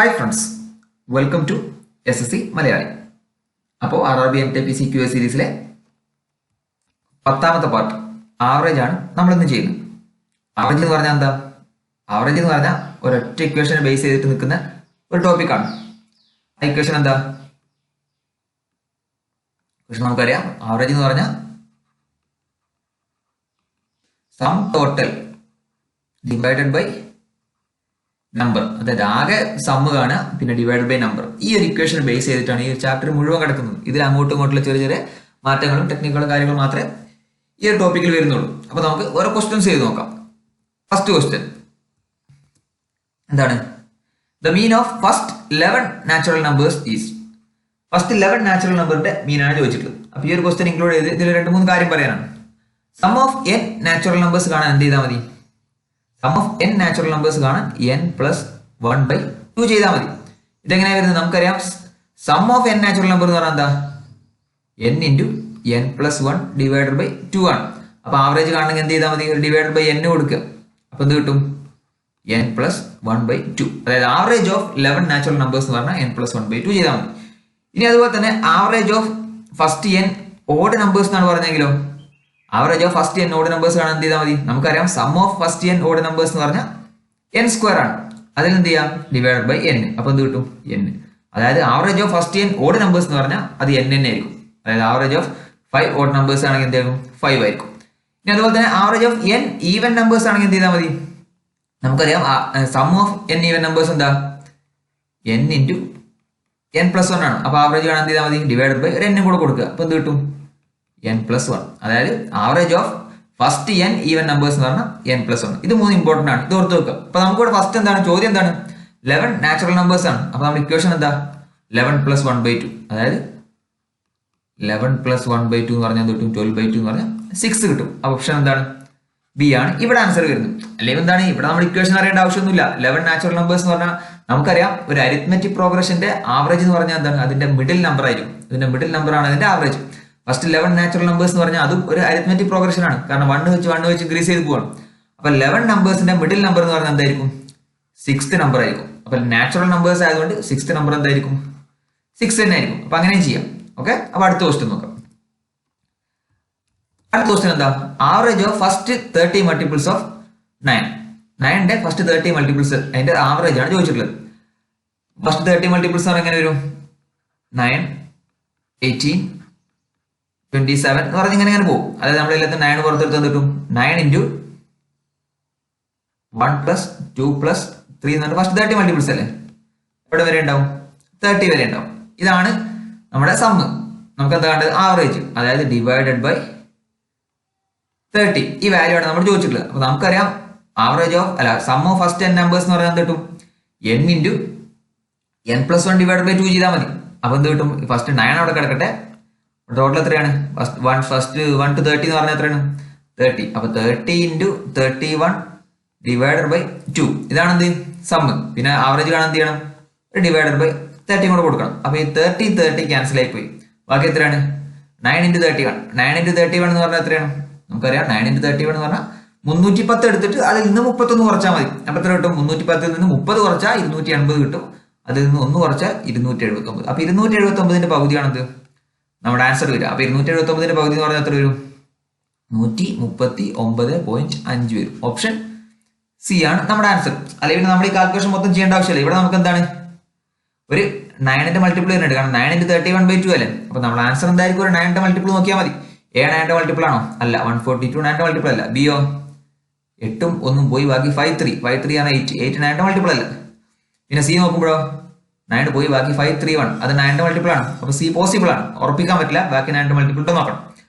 Hi friends, welcome to SSC Malayali. അപ്പോൾ RRB MTPC QA സീരീസിലെ 10ാമത്തെ part average ആണ് നമ്മൾ ഇന്ന് ചെയ്യുന്നത്. ആവറേജ് എന്ന് പറഞ്ഞാൽ എന്താ? ആവറേജ് എന്ന് പറഞ്ഞാൽ ഒരൊറ്റ ഇക്വേഷനെ ബേസ് ചെയ്തിട്ട് നിൽക്കുന്ന ഒരു ടോപ്പിക്കാണ്. ആ ഇക്വേഷൻ എന്താ? ഇക്വേഷൻ നമുക്കറിയാം. ആവറേജ് എന്ന് പറഞ്ഞാൽ sum total divided by number, അതായത് ആകെ സമ്മ് കാണുക പിന്നെ ഡിവൈഡ് ബൈ നമ്പർ. ഈ ഒരു ഇക്വേഷൻ ബേസ് ചെയ്തിട്ടാണ് ഈ ചാപ്റ്റർ മുഴുവൻ കിടക്കുന്നത്. ഇതിൽ അങ്ങോട്ടും ഇങ്ങോട്ടുള്ള ചെറിയ ചെറിയ മാറ്റങ്ങളും ടെക്നിക്കലും കാര്യങ്ങളും മാത്രമേ ഈ ഒരു ടോപ്പിക്കിൽ വരുന്നുള്ളൂ. അപ്പൊ നമുക്ക് ഓരോ ക്വസ്റ്റ്യൻസ് ചെയ്ത് നോക്കാം. ഫസ്റ്റ് ക്വസ്റ്റ്യൻ എന്താണ്? The mean of first 11 natural numbers is. First 11 natural നമ്പറിന്റെ മീനാണ് ചോദിച്ചിട്ടുള്ളത്. അപ്പൊ ഈ ഒരു ക്വസ്റ്റ്യൻ ഇൻക്ലൂഡ് ചെയ്ത് ഇതിൽ 2-3 കാര്യം പറയാനാണ്. Sum of n natural numbers കാണാൻ എന്ത് ചെയ്താൽ മതി? Sum of n natural numbers കാണാൻ n+1/2 ചെയ്താൽ മതി. ഇതെങ്ങനെയാണ് വരുന്നത്? നമുക്കറിയാം sum of n natural number എന്ന് പറഞ്ഞാൽ എന്താ? n×n+1 ഡിവൈഡഡ് ബൈ 2 ആണ്. അപ്പൊ ആവറേജ് കാണണമെങ്കിൽ എന്ത് ചെയ്താൽ മതി? ഒരു ഡിവൈഡഡ് ബൈ n കൊടുക്കുക. അപ്പൊ എന്ത് കിട്ടും? n+1/2. അതായത് ആവറേജ് ഓഫ് 11 നാച്ചുറൽ നമ്പേഴ്സ് എന്ന് പറഞ്ഞാൽ n+1/2 ചെയ്താൽ മതി. ഇനി അതുപോലെ തന്നെ average of first n odd numbers എന്നാണ് പറഞ്ഞെങ്കിലോ, average of first n odd numbers കാണാൻ എന്ത് ചെയ്താൽ മതി? നമുക്കറിയാം sum of first n odd numbers എന്ന് പറഞ്ഞാൽ n² ആണ്. അതിൽ എന്ത് ചെയ്യാം? Divided by n. അപ്പൊ എന്ത് കിട്ടും? n. അതായത് average of first n odd numbers എന്ന് പറഞ്ഞാൽ അത് n തന്നെ ആയിരിക്കും. അതായത് ആവറേജ് ഓഫ് 5 ഓഡ് നമ്പേഴ്സ് ആണെങ്കിൽ എന്തായിരിക്കും? 5 ആയിരിക്കും. ഇനി അതുപോലെ തന്നെ average of n even numbers ആണെങ്കിൽ എന്ത് ചെയ്താൽ മതി? നമുക്കറിയാം sum of n even numbers എന്താ? n×n+1 ആണ്. അപ്പൊ ആവറേജ് കാണാൻ എന്ത് ചെയ്താൽ മതി? ഡിവൈഡഡ് ബൈ ഒരു n കൂടെ കൊടുക്കുക. അപ്പൊ എന്ത് കിട്ടും? n+1. അതായത് average of first n even numbers എന്ന് പറഞ്ഞാൽ n+1. ഇത് 3 ഇമ്പോർട്ടന്റ് ആണ്. ഇത് ഓർത്ത് വെക്കുക. അപ്പൊ നമുക്കിവിടെ ഫസ്റ്റ് എന്താണ് ചോദ്യം? എന്താണ്? 11 നാച്ചുറൽ നമ്പേഴ്സ് ആണ്. അപ്പൊ നമ്മുടെ ഇക്വേഷൻ എന്താ? 11+1/2. അതായത് 11+1/2 എന്ന് പറഞ്ഞാൽ കിട്ടും 12/2 എന്ന് പറഞ്ഞാൽ 6 കിട്ടും. ഓപ്ഷൻ എന്താണ്? ബി ആണ് ഇവിടെ ആൻസർ വരുന്നത്. അല്ലെങ്കിൽ എന്താണ് ഇവിടെ നമ്മൾ ഇക്വേഷൻ അറിയേണ്ട ആവശ്യമൊന്നുമില്ല. 11 നാച്ചുറൽ നമ്പേഴ്സ് എന്ന് പറഞ്ഞാൽ നമുക്കറിയാം ഒരു അരിത്മെറ്റിക് പ്രോഗ്രഷന്റെ ആവറേജ് എന്ന് പറഞ്ഞാൽ എന്താണ്? അതിന്റെ മിഡിൽ നമ്പർ ആയിരിക്കും. ഇതിന്റെ മിഡിൽ നമ്പർ ആണ് അതിന്റെ ആവറേജ്. ഫസ്റ്റ് 11 നാച്ചുറൽ നമ്പേഴ്സ് എന്ന് പറഞ്ഞാൽ അതും ഒരു അരിത്മെറ്റിക് പ്രോഗ്രഷൻ ആണ്. കാരണം 1 വെച്ച് ഇൻക്രീസ് ചെയ്ത് പോവാണ്. അപ്പൊ 11 നമ്പേഴ്സിന്റെ മിഡിൽ നമ്പർ എന്ന് പറഞ്ഞാൽ എന്തായിരിക്കും? 6th നമ്പർ ആയിരിക്കും. അപ്പൊ നാച്ചുറൽ നമ്പേഴ്സ് ആയതുകൊണ്ട് 6th നമ്പർ എന്തായിരിക്കും? 6 തന്നെ ആയിരിക്കും. അപ്പൊ അങ്ങനെയും ചെയ്യാം. ഓക്കെ. അപ്പൊ അടുത്ത ക്വസ്റ്റ്യൻ നോക്കാം. അടുത്ത ക്വസ്റ്റ്യൻ എന്താ? Average of first 30 multiples of 9. 9ന്റെ ഫസ്റ്റ് 30 മൾട്ടിപ്പിൾസ് അതിന്റെ ആവറേജ് ആണ് ചോദിച്ചിട്ടുള്ളത്. ഫസ്റ്റ് 30 മൾട്ടിപ്പിൾസ് എങ്ങനെ വരും? 9, 18, 27 എന്ന് പറഞ്ഞ് ഇങ്ങനെ പോകും. അതായത് നമ്മുടെ എല്ലാത്തും 9 പുറത്തെടുത്ത് കിട്ടും. 9 × 1 + 2 + 3 എന്ന് പറഞ്ഞാൽ ഫസ്റ്റ് 30 മൾട്ടിപ്പിൾസ് അല്ലേ? എവിടെ വരെ ഉണ്ടാവും? 30 വരെ ഉണ്ടാവും. ഇതാണ് നമ്മുടെ സമ്മ്. നമുക്ക് എന്താ കണ്ടത്? ആവറേജ്. അതായത് ഡിവൈഡഡ് ബൈ 30. ഈ വാല്യൂ ആണ് നമ്മൾ ചോദിച്ചിട്ടുള്ളത്. അപ്പൊ നമുക്കറിയാം average of sum of first n numbers എന്ന് പറഞ്ഞാൽ എന്ത് കിട്ടും? n×n+1 ഡിവൈഡ് ബൈ 2 ചെയ്താൽ മതി. അപ്പൊ എന്ത് കിട്ടും? ഫസ്റ്റ് 9 അവിടെ കിടക്കട്ടെ. ടോട്ടൽ എത്രയാണ്? ഫസ്റ്റ് 1 to 30 എന്ന് പറഞ്ഞാൽ എത്രയാണ്? 30. അപ്പൊ 30 × 31 ഡിവൈഡഡ് ബൈ 2. ഇതാണ് എന്ത്? സമ്മ്. പിന്നെ ആവറേജ് കാണാൻ എന്ത് ചെയ്യണം? ഡിവൈഡഡ് ബൈ 30 കൂടെ കൊടുക്കണം. അപ്പൊ ഈ 30 ക്യാൻസൽ ആയി പോയി. ബാക്കി എത്രയാണ്? 9×31. 9×31 എന്ന് പറഞ്ഞാൽ എത്രയാണ്? നമുക്കറിയാം 9×31 എന്ന് പറഞ്ഞാൽ 310 എടുത്തിട്ട് അതിൽ നിന്ന് 31 കുറച്ചാൽ മതി. അപ്പൊ എത്ര കിട്ടും? 310ൽ നിന്ന് 30 കുറച്ചാൽ 280 കിട്ടും. അതിൽ നിന്ന് 1 കുറച്ചാൽ 279. അപ്പൊ 279ന്റെ പകുതിയാണെന്ത്? നമ്മുടെ ആൻസർ വരിക. അപ്പൊ 279ന്റെ പകുതി എന്ന് പറഞ്ഞാൽ എത്ര വരും? 139.5 വരും. ഓപ്ഷൻ സി ആണ് നമ്മുടെ ആൻസർ. അല്ലെങ്കിൽ നമ്മൾ ഈ കാൽക്കുലേഷൻ മൊത്തം ചെയ്യേണ്ട ആവശ്യമില്ല. ഇവിടെ നമുക്ക് എന്താണ്? ഒരു 9ന്റെ മൾട്ടിപ്പിൾ വരുന്നുണ്ട്. കാരണം 9×31/2 അല്ലേ? അപ്പൊ നമ്മുടെ ആൻസർ എന്തായിരിക്കും? ഒരു 9ന്റെ മൾട്ടിപ്പിൾ നോക്കിയാൽ മതി. 9ന്റെ മൾട്ടിപ്പിൾ ആണോ? അല്ല. 142 9ന്റെ മൾട്ടിപ്പിൾ അല്ല. ബിയോ 8ഉം 1ഉം പോയി ബാക്കി 5 ആണ് 8 9ന്റെ മൾട്ടിപ്പിൾ അല്ല. പിന്നെ സി നോക്കുമ്പോഴോ 9 പോയി ബാക്കി 531 അത് 9ന്റെ മൾട്ടിപ്പിൾ ആണ്. അപ്പൊ സി പോസിബിൾ ആണ്. ഉറപ്പിക്കാൻ പറ്റില്ല. ബാക്കി 9ന്റെ മൾട്ടിപ്പിൾ ഇട്ട് നോക്കണം.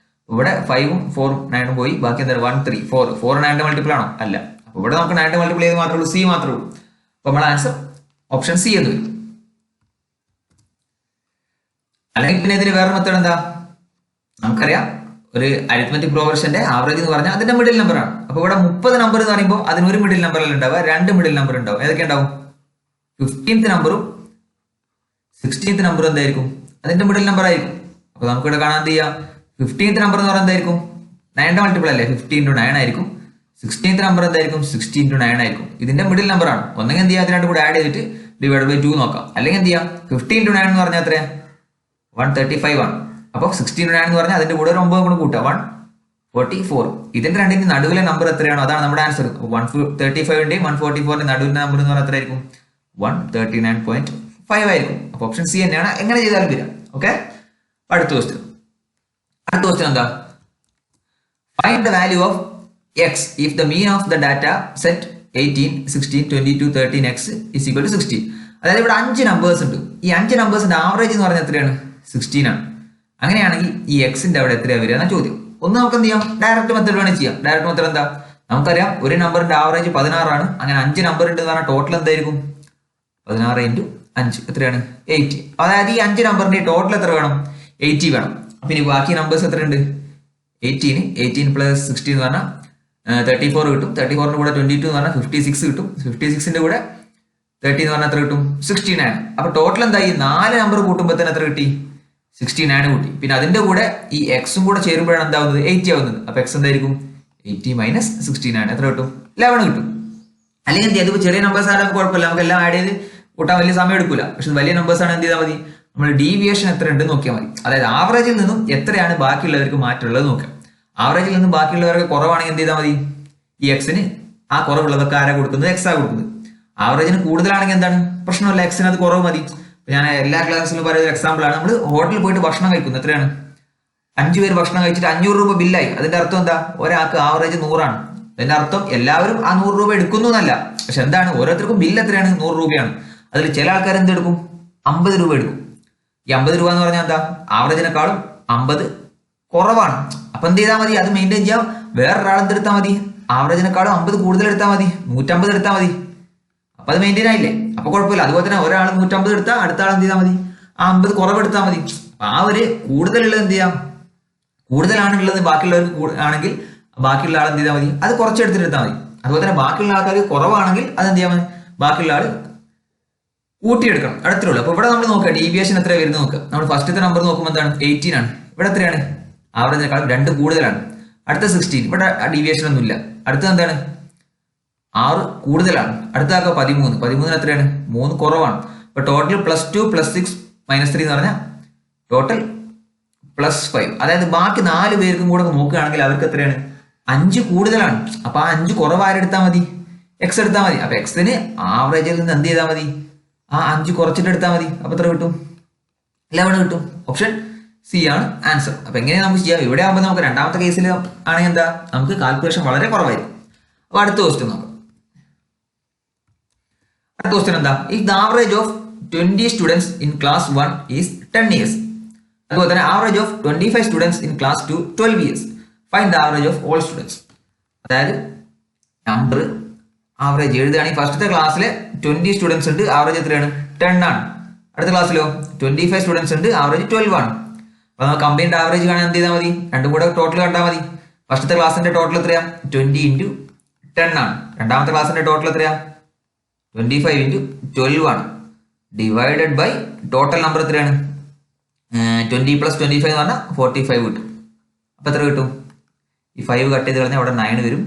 ഇവിടെ 5ഉം 4ഉം 9ഉം പോയി ബാക്കി എന്താ? 1 3 4 9ന്റെ മൾട്ടിപ്പിൾ ആണോ? അല്ല. അപ്പൊ ഇവിടെ നമുക്ക് 9ന്റെ മൾട്ടിപ്പിൾ ചെയ്ത് മാത്രമേ ഉള്ളൂ. സി മാത്രമേ ഉള്ളൂ. അപ്പൊ നമ്മുടെ ആൻസർ ഓപ്ഷൻ സി എന്ന് വരും. അല്ലെങ്കിൽ പിന്നെ ഇതിന് വേറെ മെത്തേഡ് എന്താ? നമുക്കറിയാം ഒരു അരിത്മെറ്റിക് പ്രോഗ്രഷന്റെ ആവറേജ് എന്ന് പറഞ്ഞാൽ അതിന്റെ മിഡിൽ നമ്പർ ആണ്. അപ്പൊ ഇവിടെ 30 നമ്പർ എന്ന് പറയുമ്പോൾ അതിന് ഒരു മിഡിൽ നമ്പർ അല്ല ഉണ്ടാവുക, 2 മിഡിൽ നമ്പർ ഉണ്ടാവും. ഏതൊക്കെ ഉണ്ടാവും? 15th നമ്പറും 16th നമ്പർ എന്തായിരിക്കും? അതിന്റെ മിഡിൽ നമ്പർ ആയിരിക്കും. അപ്പൊ നമുക്കിവിടെ കാണാൻ എന്ത് ചെയ്യാം? 15th നമ്പർ എന്ന് പറയുന്നത് എന്തായിരിക്കും? 9ന്റെ മൾട്ടിപ്പിൾ അല്ലേ? 15 × 9 ആയിരിക്കും. 16th നമ്പർ എന്തായിരിക്കും? 16 × 9 ആയിരിക്കും. ഇതിന്റെ മിഡിൽ നമ്പർ ആണ്. ഒന്നെങ്കിൽ എന്ത് ചെയ്യാം? 2 കൂടെ ആഡ് ചെയ്തിട്ട് ഡിവൈഡ് ബൈ 2 നോക്കാം. അല്ലെങ്കിൽ എന്ത് ചെയ്യാം, 50 into 9 എന്ന് പറഞ്ഞാൽ എത്രയാ, 135 ആണ്. അപ്പോൾ 60 into 9 എന്ന് പറഞ്ഞാൽ അതിന്റെ കൂടെ ഒരു 9 കൂടെ കൂട്ടുക, 144. ഇതിന്റെ രണ്ടിന്റെ നടുവിലെ നമ്പർ എത്രയാണോ അതാണ് നമ്മുടെ ആൻസർ. 135ന്റെയും 144ന്റെ നടുവിലെ നമ്പർ എന്ന് പറഞ്ഞാൽ എത്രയായിരിക്കും, 139.5 ആയിരിക്കും. അപ്പൊ ഓപ്ഷൻ സി തന്നെയാണ് എങ്ങനെ ചെയ്താലും വരിക. ഓക്കെ, അടുത്ത ക്വസ്റ്റ്യൻ എന്താ, find the value of X if the mean of the data set 18, 16, 22, 13 x is equal to 16. അതായത് ഇവിടെ 5 നമ്പേഴ്സ് ഉണ്ട്. ഈ 5 നമ്പേഴ്സിന്റെ ആവറേജ് എന്ന് പറഞ്ഞാൽ എത്രയാണ്, 16 ആണ്. അങ്ങനെയാണെങ്കിൽ ഈ എക്സിന്റെ അവിടെ എത്രയാണ് വരിക എന്ന ചോദ്യം. ഒന്ന് നമുക്ക് എന്ത് ചെയ്യാം, ഡയറക്റ്റ് മെത്തേഡ് വേണമെങ്കിൽ ചെയ്യാം. ഡയറക്റ്റ് മെത്തേഡ് എന്താ, നമുക്കറിയാം ഒരു നമ്പറിന്റെ ആവറേജ് 16 ആണ്. അങ്ങനെ 5 നമ്പർ ഉണ്ട് എന്ന് പറഞ്ഞാൽ ടോട്ടൽ എന്തായിരിക്കും, 16 into 5 എത്രയാണ്, 80. അതായത് ഈ 5 നമ്പറിന്റെ ടോട്ടൽ എത്ര വേണം, 80 വേണം. അപ്പൊ ഇനി ബാക്കി നമ്പേഴ്സ് എത്രയുണ്ട്, 18 പ്ലസ് 16 എന്ന് പറഞ്ഞാൽ 34 കിട്ടും. 34ന്റെ കൂടെ 22 എന്ന് പറഞ്ഞാൽ 56 കിട്ടും. 56ന്റെ കൂടെ 30 എന്ന് പറഞ്ഞാൽ എത്ര കിട്ടും, 69. അപ്പൊ ടോട്ടൽ എന്തായി, 4 നമ്പർ കൂട്ടുമ്പോൾ തന്നെ എത്ര കിട്ടി, 69 കൂട്ടി. പിന്നെ അതിന്റെ കൂടെ ഈ എക്സും കൂടെ ചേരുമ്പോഴാണ് എന്താവുന്നത്, 80 ആവുന്നത്. അപ്പൊ എക്സ് എന്തായിരിക്കും, 80 മൈനസ് 69 എത്ര കിട്ടും, 11 കിട്ടും. അല്ലെങ്കിൽ എന്ത് ചെയ്യാം, അതിപ്പോ ചെറിയ നമ്പേഴ്സ് ആണെങ്കിൽ കുഴപ്പമില്ല, നമുക്ക് എല്ലാം ആഡ് ചെയ്ത് കൂട്ടാൻ വലിയ സമയം എടുക്കില്ല. പക്ഷെ വലിയ നമ്പേഴ്സ് ആണ് എന്ത് ചെയ്താൽ മതി, നമ്മൾ ഡീവിയേഷൻ എത്ര ഉണ്ട് നോക്കിയാൽ മതി. അതായത് ആവറേജിൽ നിന്നും എത്രയാണ് ബാക്കിയുള്ളവർക്ക് മാറ്റമുള്ളത് നോക്കാം. ആവറേജിൽ നിന്നും ബാക്കിയുള്ളവർക്ക് കുറവാണെങ്കിൽ എന്ത് ചെയ്താൽ മതി, ഈ എക്സിന് ആ കുറവുള്ളതൊക്കെ ആരാ കൊടുക്കുന്നത്, എക്സ് ആ കൊടുക്കുന്നത്. ആവറേജിന് കൂടുതലാണെങ്കിൽ എന്താണ് പ്രശ്നമല്ല, എക്സിന് അത് കുറവ് മതി. ഞാൻ എല്ലാ ക്ലാസ്സിലും പറയുന്ന എക്സാമ്പിൾ ആണ്, നമ്മൾ ഹോട്ടലിൽ പോയിട്ട് ഭക്ഷണം കഴിക്കുന്നത് എത്രയാണ്, 5 പേര് ഭക്ഷണം കഴിച്ചിട്ട് 500 രൂപ ബില്ലായി. അതിന്റെ അർത്ഥം എന്താ, ഒരാൾക്ക് ആവറേജ് 100 ആണ്. അതിന്റെ അർത്ഥം എല്ലാവരും ആ 100 രൂപ എടുക്കുന്നു എന്നല്ല, പക്ഷെ എന്താണ് ഓരോരുത്തർക്കും ബില്ല് എത്രയാണ്, 100 രൂപയാണ്. അതിൽ ചില ആൾക്കാർ എന്തെടുക്കും, 50 രൂപ എടുക്കും. ഈ 50 രൂപ എന്ന് പറഞ്ഞാൽ എന്താ, ആവറേജിനെക്കാളും 50 കുറവാണ്. അപ്പൊ എന്ത് ചെയ്താൽ മതി, അത് മെയിൻറ്റെയിൻ ചെയ്യാം. വേറൊരാൾ എന്തെടുത്താൽ മതി, ആവറേജിനെക്കാളും 50 കൂടുതൽ എടുത്താൽ മതി, 150 എടുത്താൽ മതി. അപ്പൊ അത് മെയിൻറ്റെയിൻ ആയില്ലേ, അപ്പൊ കുഴപ്പമില്ല. അതുപോലെ തന്നെ ഒരാൾ 150 എടുത്താൽ അടുത്ത ആൾ എന്ത് ചെയ്താൽ മതി, ആ 50 കുറവ് എടുത്താൽ മതി. ആ ഒരു കൂടുതലുള്ളത് എന്ത് ചെയ്യാം, കൂടുതലാണുള്ളത് ബാക്കിയുള്ളവർക്ക് ആണെങ്കിൽ ബാക്കിയുള്ള ആൾ എന്ത് ചെയ്താൽ മതി, അത് കുറച്ചെടുത്തിട്ട് എടുത്താൽ മതി. അതുപോലെ തന്നെ ബാക്കിയുള്ള ആൾക്കാർ കുറവാണെങ്കിൽ അത് എന്ത് ചെയ്യാൻ മതി, ബാക്കിയുള്ള ആൾ കൂട്ടിയെടുക്കണം. അടുത്തുള്ളൂ. അപ്പൊ ഇവിടെ നമ്മൾ നോക്കുക ഡീവിയേഷൻ എത്ര വരുന്നത് നോക്കുക. നമ്മൾ ഫസ്റ്റത്തെ നമ്പർ നോക്കുമ്പോൾ എന്താണ്, 18 ആണ്. ഇവിടെ എത്രയാണ്, ആവറേജിനെക്കാളും 2 കൂടുതലാണ്. അടുത്ത 16, ഇവിടെ ഡീവിയേഷൻ ഒന്നുമില്ല. അടുത്തത് എന്താണ്, 6 കൂടുതലാണ്. അടുത്താക്ക 13, 13 എത്രയാണ്, 3 കുറവാണ്. അപ്പൊ ടോട്ടൽ +2 + 6 - 3 എന്ന് പറഞ്ഞാൽ ടോട്ടൽ +5. അതായത് ബാക്കി 4 പേർക്കും കൂടെ നോക്കുകയാണെങ്കിൽ അവർക്ക് എത്രയാണ്, 5 കൂടുതലാണ്. അപ്പൊ ആ 5 കുറവ് ആരെടുത്താൽ മതി, എക്സ് എടുത്താൽ മതി. അപ്പൊ എക്സിന് ആവറേജിൽ നിന്ന് എന്ത് ചെയ്താൽ മതി, ആ 5 കുറച്ചിട്ട് എടുത്താൽ മതി. അപ്പൊ എത്ര കിട്ടും, 11 കിട്ടും. ഓപ്ഷൻ സി ആണ് ആൻസർ. അപ്പൊ എങ്ങനെയാണ് നമുക്ക് ചെയ്യാം, ഇവിടെ ആകുമ്പോൾ നമുക്ക് രണ്ടാമത്തെ കേസിൽ ആണെങ്കിൽ എന്താ, നമുക്ക് കാൽക്കുലേഷൻ വളരെ കുറവായിരിക്കും. അപ്പൊ അടുത്ത ക്വസ്റ്റ്യൻ നോക്കാം. അടുത്ത ക്വസ്റ്റ്യൻ എന്താ, if the average of 20 students in class 1 is 10 years. അതുപോലെ തന്നെ average of 25 students in class 2 12 years. Find the average of all students. അതായത് നമ്പർ ആവറേജ് എഴുതുകയാണെങ്കിൽ ഫസ്റ്റത്തെ ക്ലാസ്സിലെ 20 സ്റ്റുഡൻസ് ഉണ്ട്, ആവറേജ് എത്രയാണ്, 10 ആണ്. അടുത്ത ക്ലാസ്സിലോ 25 സ്റ്റുഡൻസ് ഉണ്ട്, ആവറേജ് 12 ആണ്. അപ്പൊ നമ്മൾ കമ്പൈൻഡ് ആവറേജ് കാണാൻ എന്ത് ചെയ്താൽ മതി, രണ്ടും കൂടെ ടോട്ടൽ കണ്ടാൽ മതി. ഫസ്റ്റത്തെ ക്ലാസ്സിന്റെ ടോട്ടൽ എത്രയാ, 20 into 10 ആണ്. രണ്ടാമത്തെ ക്ലാസ്സിന്റെ ടോട്ടൽ എത്രയാ, 25 into 12 ആണ്. ഡിവൈഡഡ് ബൈ ടോട്ടൽ നമ്പർ എത്രയാണ്, 20 + 25 എന്ന് പറഞ്ഞാൽ 45 കിട്ടും. അപ്പൊ എത്ര കിട്ടും, ഈ 5 കട്ട് ചെയ്ത് കഴിഞ്ഞാൽ ഇവിടെ 9 വരും,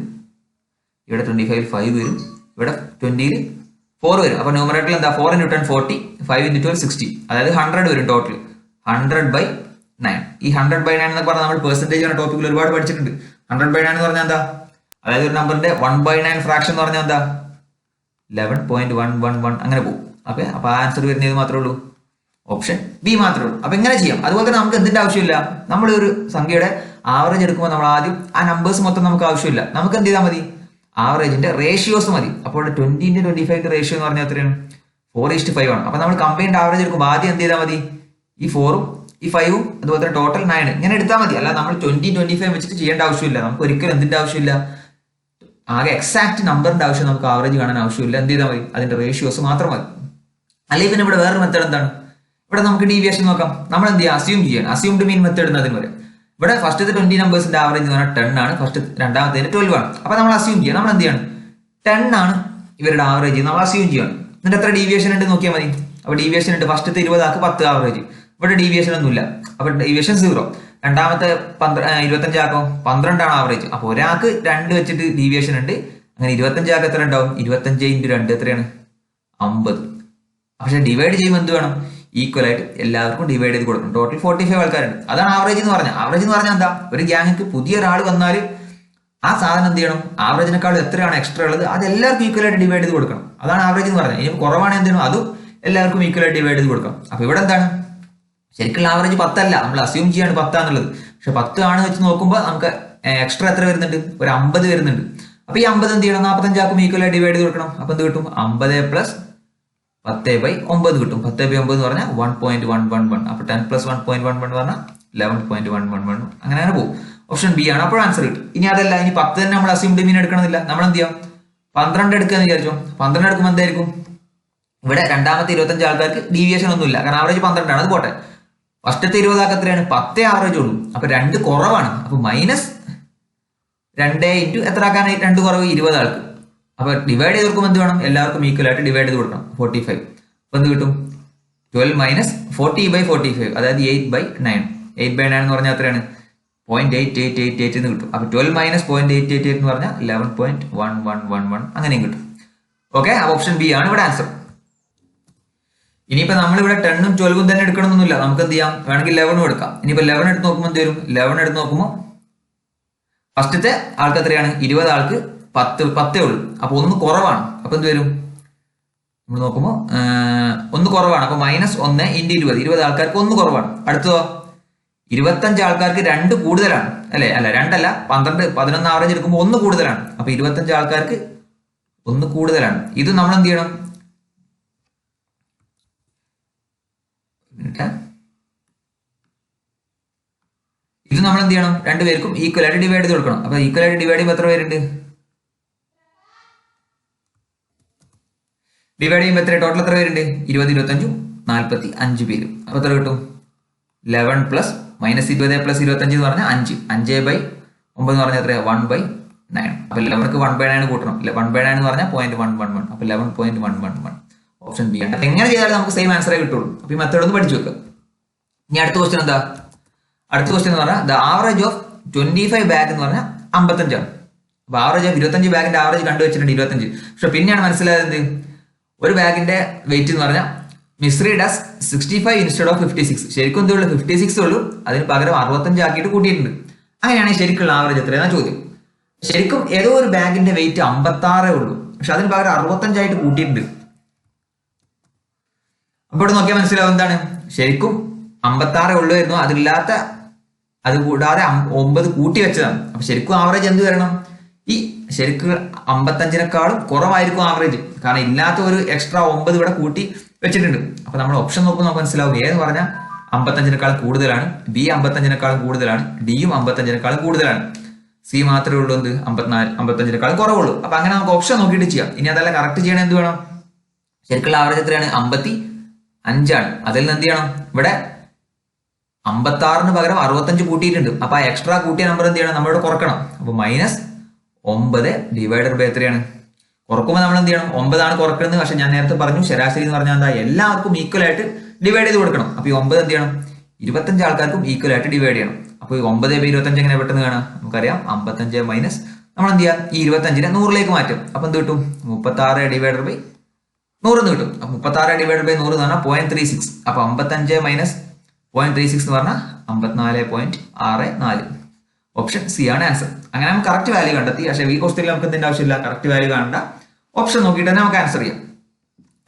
ഇവിടെ 25 5 വരും, ഇവിടെ 20 4 വരും. അപ്പൊ ന്യൂമറേറ്ററിൽ എന്താ, 4 into 10 40, 5 into 12 60. അതായത് 100 വരും ടോട്ടൽ. 100/9. ഈ 100/9 എന്നൊക്കെ പറഞ്ഞാൽ നമ്മൾ പെർസെന്റേജ് എന്ന ടോപ്പിക്കിൽ ഒരുപാട് പഠിച്ചിട്ടുണ്ട്. 100/9 എന്ന് പറഞ്ഞാൽ എന്താ, അതായത് ഒരു നമ്പറിന്റെ 1/9 ഫ്രാക്ഷൻ എന്ന് പറഞ്ഞാൽ എന്താ, 11.111 അങ്ങനെ പോകും. അപ്പൊ ആൻസർ വരുന്നത് മാത്രമേ ഉള്ളൂ, ഓപ്ഷൻ ബി മാത്രമേ ഉള്ളൂ. അപ്പൊ എങ്ങനെ ചെയ്യാം, അതുപോലെ തന്നെ നമുക്ക് എന്തിന്റെ ആവശ്യമില്ല, നമ്മൾ ഒരു സംഖ്യയുടെ ആവറേജ് എടുക്കുമ്പോൾ നമ്മൾ ആദ്യം ആ നമ്പേഴ്സ് മൊത്തം നമുക്ക് ആവശ്യമില്ല. നമുക്ക് എന്ത് ചെയ്താൽ മതി, ആവറേജിന്റെ റേഷ്യോസ് മതി. അപ്പോൾ 20 into 25 റേഷ്യോ എന്ന് പറഞ്ഞാൽ എത്രയാണ്, 4:5 ആണ്. അപ്പൊ നമ്മൾ കമ്പൈൻഡ് ആവറേജ് എടുക്കുമ്പോൾ ആദ്യം എന്ത് ചെയ്താൽ മതി, ഈ 4ഉം ഈ 5ഉം അതുപോലെ തന്നെ ടോട്ടൽ 9 ഇങ്ങനെ എടുത്താൽ മതി. അല്ല നമ്മൾ 20 25 വെച്ചിട്ട് ചെയ്യേണ്ട ആവശ്യമില്ല. നമുക്ക് ഒരിക്കലും എന്തിന്റെ ആവശ്യമില്ല, ആകെ എക്സാക്ട് നമ്പറിന്റെ ആവശ്യം നമുക്ക് ആവറേജ് കാണാൻ ആവശ്യമില്ല. എന്ത് ചെയ്താൽ മതി, അതിന്റെ റേഷ്യോസ് മാത്രം മതി. അല്ലെങ്കിൽ പിന്നെ ഇവിടെ വേറൊരു മെത്തേഡ് എന്താണ്, ഇവിടെ നമുക്ക് ഡീവിയേഷൻ നോക്കാം. നമ്മൾ എന്ത് ചെയ്യുക, അസ്യൂം ചെയ്യണം. അസ്യൂംഡ് മീൻ മെത്തേഡ് എന്നതിന് പറയും. ഇവിടെ ഫസ്റ്റത്തെ 20 നമ്പേഴ്സിന്റെ ആവറേജ് എന്ന് പറഞ്ഞാൽ 10 ആണ്. ഫസ്റ്റ് രണ്ടാമത്തേന് 12 ആണ്. അപ്പൊ നമ്മൾ അസ്യൂം ചെയ്യാം. നമ്മൾ എന്ത് ചെയ്യണം, 10 ആണ് ഇവരുടെ ആവറേജ്, നമ്മൾ അസ്യൂം ചെയ്യണം. എന്നിട്ട് എത്ര ഡീവിയേഷൻ ഉണ്ട് നോക്കിയാൽ മതി. അപ്പൊ ഡീവിയേഷൻ ഉണ്ട്, ഫസ്റ്റത്തെ 20 ആൾക്ക് 10 ആവറേജ്. ഇവിടെ ഡീവിയേഷൻ ഒന്നുമില്ല, അപ്പൊ ഡീവിയേഷൻ 0. രണ്ടാമത്തെ 25 ആക്കോ 12 ആണ് ആവറേജ്. അപ്പൊ ഒരാൾക്ക് 2 വെച്ചിട്ട് ഡീവിയേഷൻ ഉണ്ട്. അങ്ങനെ 25 ആൾക്ക് എത്ര ഉണ്ടാവും, 25 into 2 എത്രയാണ്, 50. പക്ഷെ ഡിവൈഡ് ചെയ്യുമ്പോൾ എന്ത് വേണം, ഈക്വൽ ആയിട്ട് എല്ലാവർക്കും ഡിവൈഡ് ചെയ്ത് കൊടുക്കണം. ടോട്ടൽ 45 ആൾക്കാരുണ്ട്. അതാണ് ആവറേജ് എന്ന് പറഞ്ഞാൽ. ആവറേജ് എന്ന് പറഞ്ഞാൽ എന്താ, ഒരു ഗ്യാങ്ങിക്ക് പുതിയൊരാൾ വന്നാൽ ആ സാധനം എന്ത് ചെയ്യണം, ആവറേജിനേക്കാൾ എത്രയാണ് എക്സ്ട്രാ ഉള്ളത് അത് എല്ലാവർക്കും ഈക്വൽ ആയിട്ട് ഡിവൈഡ് ചെയ്ത് കൊടുക്കണം. അതാണ് ആവറേജ് എന്ന് പറഞ്ഞാൽ. ഇനി കുറവാണ് എന്ത് ചെയ്യണം, അതും എല്ലാവർക്കും ഈക്വൽ ആയിട്ട് ഡിവൈഡ് ചെയ്ത് കൊടുക്കണം. അപ്പൊ ഇവിടെ എന്താണ്, ശരിക്കുള്ള ആവറേജ് 10 അല്ല, നമ്മൾ അസ്യൂം ചെയ്യാണ് 10 ആണെന്നുള്ളത്. പക്ഷെ 10 ആണ് വെച്ച് നോക്കുമ്പോൾ നമുക്ക് എക്സ്ട്രാ എത്ര വരുന്നുണ്ട്, ഒരു 50 വരുന്നുണ്ട്. അപ്പൊ ഈ 50 എന്ത് ചെയ്യണം, 45 ആക്കും ഈക്വൽ ആയിട്ട് ഡിവൈഡ് ചെയ്ത് കൊടുക്കണം. അപ്പൊ എന്ത് കിട്ടും, 50 പ്ലസ് 10/9 കിട്ടും. 10/9 എന്ന് പറഞ്ഞാൽ 1.111. അപ്പൊ 10 പ്ലസ് 1.11 പറഞ്ഞാൽ 11.111. അങ്ങനെ പോകും. ഓപ്ഷൻ ബി ആണ് അപ്പോൾ ആൻസർ കിട്ടും. ഇനി അതല്ല, ഇനി 10 തന്നെ നമ്മൾ അസ്യൂംഡ് മീൻ എടുക്കണമെന്നില്ല. നമ്മൾ എന്ത് ചെയ്യാം, 12 എടുക്കാന്ന് വിചാരിച്ചോ. 12 എടുക്കുമ്പോൾ എന്തായിരിക്കും, ഇവിടെ രണ്ടാമത്തെ 25 ആൾക്കാർക്ക് ഡീവിയേഷൻ ഒന്നുമില്ല, കാരണം ആവറേജ് 12 ആണ്. അത് പോട്ടെ. ഫസ്റ്റത്തെ 20 ആൾക്ക് എത്രയാണ്, 10 ആവറേജ് ഉള്ളൂ. അപ്പൊ 2 കുറവാണ്. അപ്പൊ -2 ഇൻറ്റു എത്ര ആക്കാനായി, 2 കുറവ് 20 ആൾക്ക്. അപ്പൊ ഡിവൈഡ് ചെയ്ത് കൊടുക്കുമ്പോൾ എന്ത് വേണം, എല്ലാവർക്കും ഈക്വൽ ആയിട്ട് ഡിവൈഡ് ചെയ്ത് കൊടുക്കണം. 45. അപ്പൊ എന്ത് കിട്ടും, 12 - 40/45, അതായത് 8/9. 8/9 എന്ന് പറഞ്ഞാൽ എത്രയാണ്, 0.8888 എന്ന് കിട്ടും. അപ്പൊ 12 - 0.888 എന്ന് പറഞ്ഞാൽ 11.1111 അങ്ങനെയും കിട്ടും. ഓക്കെ, അപ്പൊ ഓപ്ഷൻ ബി ആണ് ഇവിടെ ആൻസർ. ഇനിയിപ്പോ നമ്മളിവിടെ 10ഉം 12ഉം തന്നെ എടുക്കണമെന്നൊന്നുമില്ല. നമുക്ക് എന്ത് ചെയ്യാം, വേണമെങ്കിൽ 11ഉം എടുക്കാം. ഇനിയിപ്പോ 11 എടുത്ത് നോക്കുമ്പോൾ എന്ത് വരും, 11 എടുത്ത് നോക്കുമ്പോൾ ഫസ്റ്റത്തെ ആൾക്ക് എത്രയാണ്, 20 ആൾക്ക് 10 ഉള്ളൂ. അപ്പൊ 1 കുറവാണ്. അപ്പൊ എന്ത് വരും, നമ്മൾ നോക്കുമ്പോൾ 1 കുറവാണ്. അപ്പൊ -1 × 20. 20 ആൾക്കാർക്ക് 1 കുറവാണ്. അടുത്തതോ 25 ആൾക്കാർക്ക് 2 കൂടുതലാണ് അല്ലെ, അല്ല 2 അല്ല, 12 11 ആവറേജ് എടുക്കുമ്പോൾ 1 കൂടുതലാണ്. അപ്പൊ 25 ആൾക്കാർക്ക് 1 കൂടുതലാണ്. ഇത് നമ്മൾ എന്ത് ചെയ്യണം, ഇത് നമ്മൾ എന്ത് ചെയ്യണം, രണ്ടുപേർക്കും ഈക്വൽ ആയിട്ട് ഡിവൈഡ് ചെയ്ത് കൊടുക്കണം. അപ്പൊ ഈക്വൽ ആയിട്ട് ഡിവൈഡ് ചെയ്യുമ്പോൾ എത്ര പേരുണ്ട്, ഡിവൈഡ് ചെയ്യുമ്പോൾ എത്ര, ടോട്ടൽ എത്ര പേരുണ്ട്, 20 25 45 പേര്. അപ്പൊ എത്ര കിട്ടും, 11 പ്ലസ് -20 പ്ലസ് 25 എന്ന് പറഞ്ഞാൽ 5. 5/9 എന്ന് പറഞ്ഞാൽ എത്ര, 1/9. അപ്പൊ 11ക്ക് 1/9 കൂട്ടണം. 1/9 എന്ന് പറഞ്ഞാൽ 0.111. അപ്പൊ 11.111. ഓപ്ഷൻ ബി ആണ്. എങ്ങനെ ചെയ്താലും നമുക്ക് സെയിം ആൻസറേ കിട്ടുള്ളൂ. അപ്പൊ ഈ മെത്തേഡ് ഒന്ന് പഠിച്ചു വെക്കുക. ഇനി അടുത്ത ക്വസ്റ്റ്യൻ എന്താ, അടുത്ത ക്വസ്റ്റ്യൻ എന്ന് പറഞ്ഞാൽ ദ ആവറേജ് ഓഫ് 25 ബാഗ് എന്ന് പറഞ്ഞാൽ 55 ആണ്. അപ്പൊ ആവറേജ് ഓഫ് 25 ബാഗിന്റെ ആവറേജ് കണ്ടുവച്ചിട്ടുണ്ട് 25. പക്ഷെ പിന്നെയാണ് മനസ്സിലായത് ഒരു ബാഗിന്റെ വെയിറ്റ് എന്ന് പറഞ്ഞാൽ മിസ്റീഡ് ആസ് 65 ഇൻസ്റ്റെഡ് ഓഫ് 56. ശരിക്കും എന്തുള്ളൂ 56 ഉള്ളൂ, അതിന് പകരം 65 ആക്കിയിട്ട് കൂട്ടിയിട്ടുണ്ട്. അങ്ങനെയാണെങ്കിൽ ശരിക്കുള്ള ആവറേജ് എത്രയാണ് ചോദ്യം. ശരിക്കും ഏതോ ഒരു ബാഗിന്റെ വെയിറ്റ് 56 ഉള്ളൂ, പക്ഷെ അതിന് പകരം 65 ആയിട്ട് കൂട്ടിയിട്ടുണ്ട്. അപ്പൊ ഇവിടെ നോക്കിയാൽ മനസ്സിലാവും എന്താണ്, ശരിക്കും 56 ഉള്ളായിരുന്നു, അതില്ലാത്ത അത് കൂടാതെ 9 കൂട്ടി വെച്ചതാണ്. അപ്പൊ ശരിക്കും ആവറേജ് എന്ത് വരണം, ഈ ശരിക്കും 55-നേക്കാളും കുറവായിരിക്കും ആവറേജ്, കാരണം ഇല്ലാത്ത ഒരു എക്സ്ട്രാ 9 ഇവിടെ കൂട്ടി വെച്ചിട്ടുണ്ട്. അപ്പൊ നമ്മൾ ഓപ്ഷൻ നോക്കുമ്പോൾ നമുക്ക് മനസ്സിലാവും ഏന്ന് പറഞ്ഞാൽ 55-നേക്കാളും കൂടുതലാണ്, ബി 55-നേക്കാളും കൂടുതലാണ്, ഡിയും 55-നേക്കാളും കൂടുതലാണ്, സി മാത്രമേ ഉള്ളൂ എന്ത് 55-നേക്കാളും കുറവുള്ളൂ. അപ്പൊ അങ്ങനെ നമുക്ക് ഓപ്ഷൻ നോക്കിയിട്ട് ചെയ്യാം. ഇനി അതല്ല കറക്റ്റ് ചെയ്യണം എന്ത് വേണം, ശരിക്കുള്ള ആവറേജ് എത്രയാണ്, 55 ആണ്. അതിൽ നിന്ന് എന്ത് ചെയ്യണം, ഇവിടെ 56-ന് പകരം 65 കൂട്ടിയിട്ടുണ്ട്. അപ്പൊ ആ എക്സ്ട്രാ കൂട്ടിയ നമ്പർ എന്ത് ചെയ്യണം, നമ്മളിവിടെ കുറക്കണം. അപ്പൊ -9 ഡിവൈഡഡ് ബൈ എത്രയാണ്, കുറക്കുമ്പോൾ നമ്മൾ എന്ത് ചെയ്യണം, 9 ആണ് കുറക്കുന്നത്. പക്ഷെ ഞാൻ നേരത്തെ പറഞ്ഞു ശരാശരി എന്ന് പറഞ്ഞാൽ എന്താ, എല്ലാവർക്കും ഈക്വൽ ആയിട്ട് ഡിവൈഡ് ചെയ്ത് കൊടുക്കണം. അപ്പൊ ഈ 9 എന്ത് ചെയ്യണം, 25 ആൾക്കാർക്കും ഈക്വൽ ആയിട്ട് ഡിവൈഡ് ചെയ്യണം. അപ്പൊ ഈ 9/25 എങ്ങനെ പെട്ടെന്ന് കാണാം, നമുക്കറിയാം 55 മൈനസ് നമ്മൾ എന്ത് ചെയ്യാം, ഈ 25-നെ 100-ലേക്ക് മാറ്റും. അപ്പൊ എന്ത് കിട്ടും, 36 ഡിവൈഡഡ് ബൈ 100 എന്ന് കിട്ടും. അപ്പൊ 36 ഡിവൈഡഡ് ബൈ 100 എന്ന് പറഞ്ഞാൽ 0.36. അപ്പൊ 55 മൈനസ് 0.36 എന്ന് പറഞ്ഞാൽ 54.64. ഓപ്ഷൻ സി ആണ് ആൻസർ. അങ്ങനെ നമുക്ക് കറക്റ്റ് വാല്യൂ കണ്ടെത്തി. പക്ഷേ ഈ ക്വസ്റ്റ്യനിൽ നമുക്ക് എന്തിന്റെ ആവശ്യമില്ല, കറക്റ്റ് വാല്യൂ കാണണ്ട, ഓപ്ഷൻ നോക്കിയിട്ട് തന്നെ നമുക്ക് ആൻസർ ചെയ്യാം.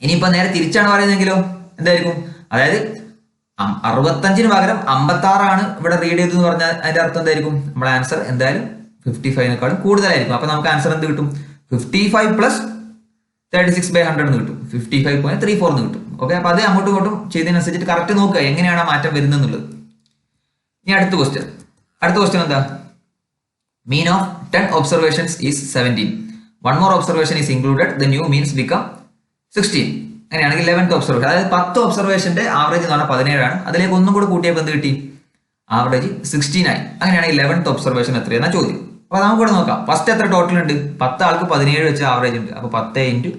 ഇനിയിപ്പോ നേരെ തിരിച്ചാണ് പറയുന്നതെങ്കിലോ എന്തായിരിക്കും, അതായത് 65-ന് പകരം 56 ആണ് ഇവിടെ റീഡ് ചെയ്തു എന്ന് പറഞ്ഞാൽ അതിന്റെ അർത്ഥം എന്തായിരിക്കും, നമ്മുടെ ആൻസർ എന്തായാലും 55-നേക്കാളും കൂടുതലായിരിക്കും. അപ്പൊ നമുക്ക് ആൻസർ എന്ത് കിട്ടും, 55 പ്ലസ് 36/100 എന്ന് കിട്ടും, 55.34 എന്ന് കിട്ടും. ഓക്കെ, അപ്പൊ അത് അങ്ങോട്ടും ഇങ്ങോട്ടും ചെയ്തതിനനുസരിച്ചിട്ട് കറക്റ്റ് നോക്കുക എങ്ങനെയാണ് ആ മാറ്റം വരുന്നത്. ഇനി അടുത്ത ക്വസ്റ്റ്യൻ എന്താ, mean of 10 observations is 17. One more observation is included, the new means become 16. അങ്ങനെയാണെങ്കിൽ 11th ഒബ്സർവേഷൻ, അതായത് 10 ഒബ്സർവേഷന്റെ ആവറേജ് എന്ന് പറഞ്ഞാൽ 17 ആണ്. അതിലേക്ക് ഒന്നും കൂടെ കൂട്ടിയപ്പോൾ എന്ത് കിട്ടി, ആവറേജ് 16 ആയി. അങ്ങനെയാണെങ്കിൽ 11th ഒബ്സർവേഷൻ എത്രയെന്നാ ചോദ്യം. അപ്പൊ നമുക്ക് ഇവിടെ നോക്കാം. ഫസ്റ്റ് എത്ര ടോട്ടൽ ഉണ്ട്, 10 ആൾക്ക് 17 വെച്ച് ആവറേജ് ഉണ്ട്. അപ്പൊ 10 ×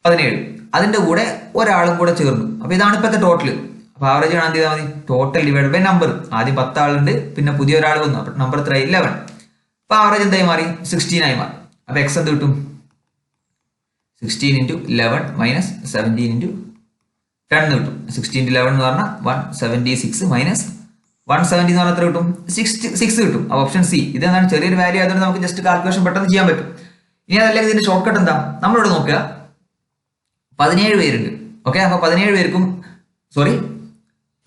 17, അതിന്റെ കൂടെ ഒരാളും കൂടെ ചേർന്നു. അപ്പൊ ഇതാണ് ഇപ്പോഴത്തെ ടോട്ടൽ. അപ്പൊ ആവറേജ് കാണാൻ ചെയ്താൽ മതി, ടോട്ടൽ ഡിവൈഡ് ബൈ നമ്പർ. ആദ്യം 10 ആളുണ്ട്, പിന്നെ പുതിയ ഒരാൾ വന്നു, അപ്പൊ നമ്പർ എത്ര, 11. അപ്പൊ ആവറേജ് എന്തായി മാറി, 16 ആയി മാറി. അപ്പൊ എക്സ് എന്ത് കിട്ടും, 16 × 11 മൈനസ് 17 × 10 കിട്ടും. 16 എന്ന് പറഞ്ഞാൽ 176 മൈനസ് 170 എന്ന് പറഞ്ഞാൽ എത്ര കിട്ടും? 6 കിട്ടും. അപ്പോൾ ഓപ്ഷൻ സി. ഇതെന്താണ്? ചെറിയൊരു വാല്യൂ ആയതുകൊണ്ട് നമുക്ക് ജസ്റ്റ് കാൽക്കുലേഷൻ പെട്ടെന്ന് ചെയ്യാൻ പറ്റും. ഇനി അതല്ലെങ്കിൽ ഇതിന്റെ ഷോർട്ട് കട്ട് എന്താ? നമ്മളിവിടെ നോക്കുക, 17 പേരുണ്ട്. ഓക്കെ, അപ്പൊ 17 പേർക്കും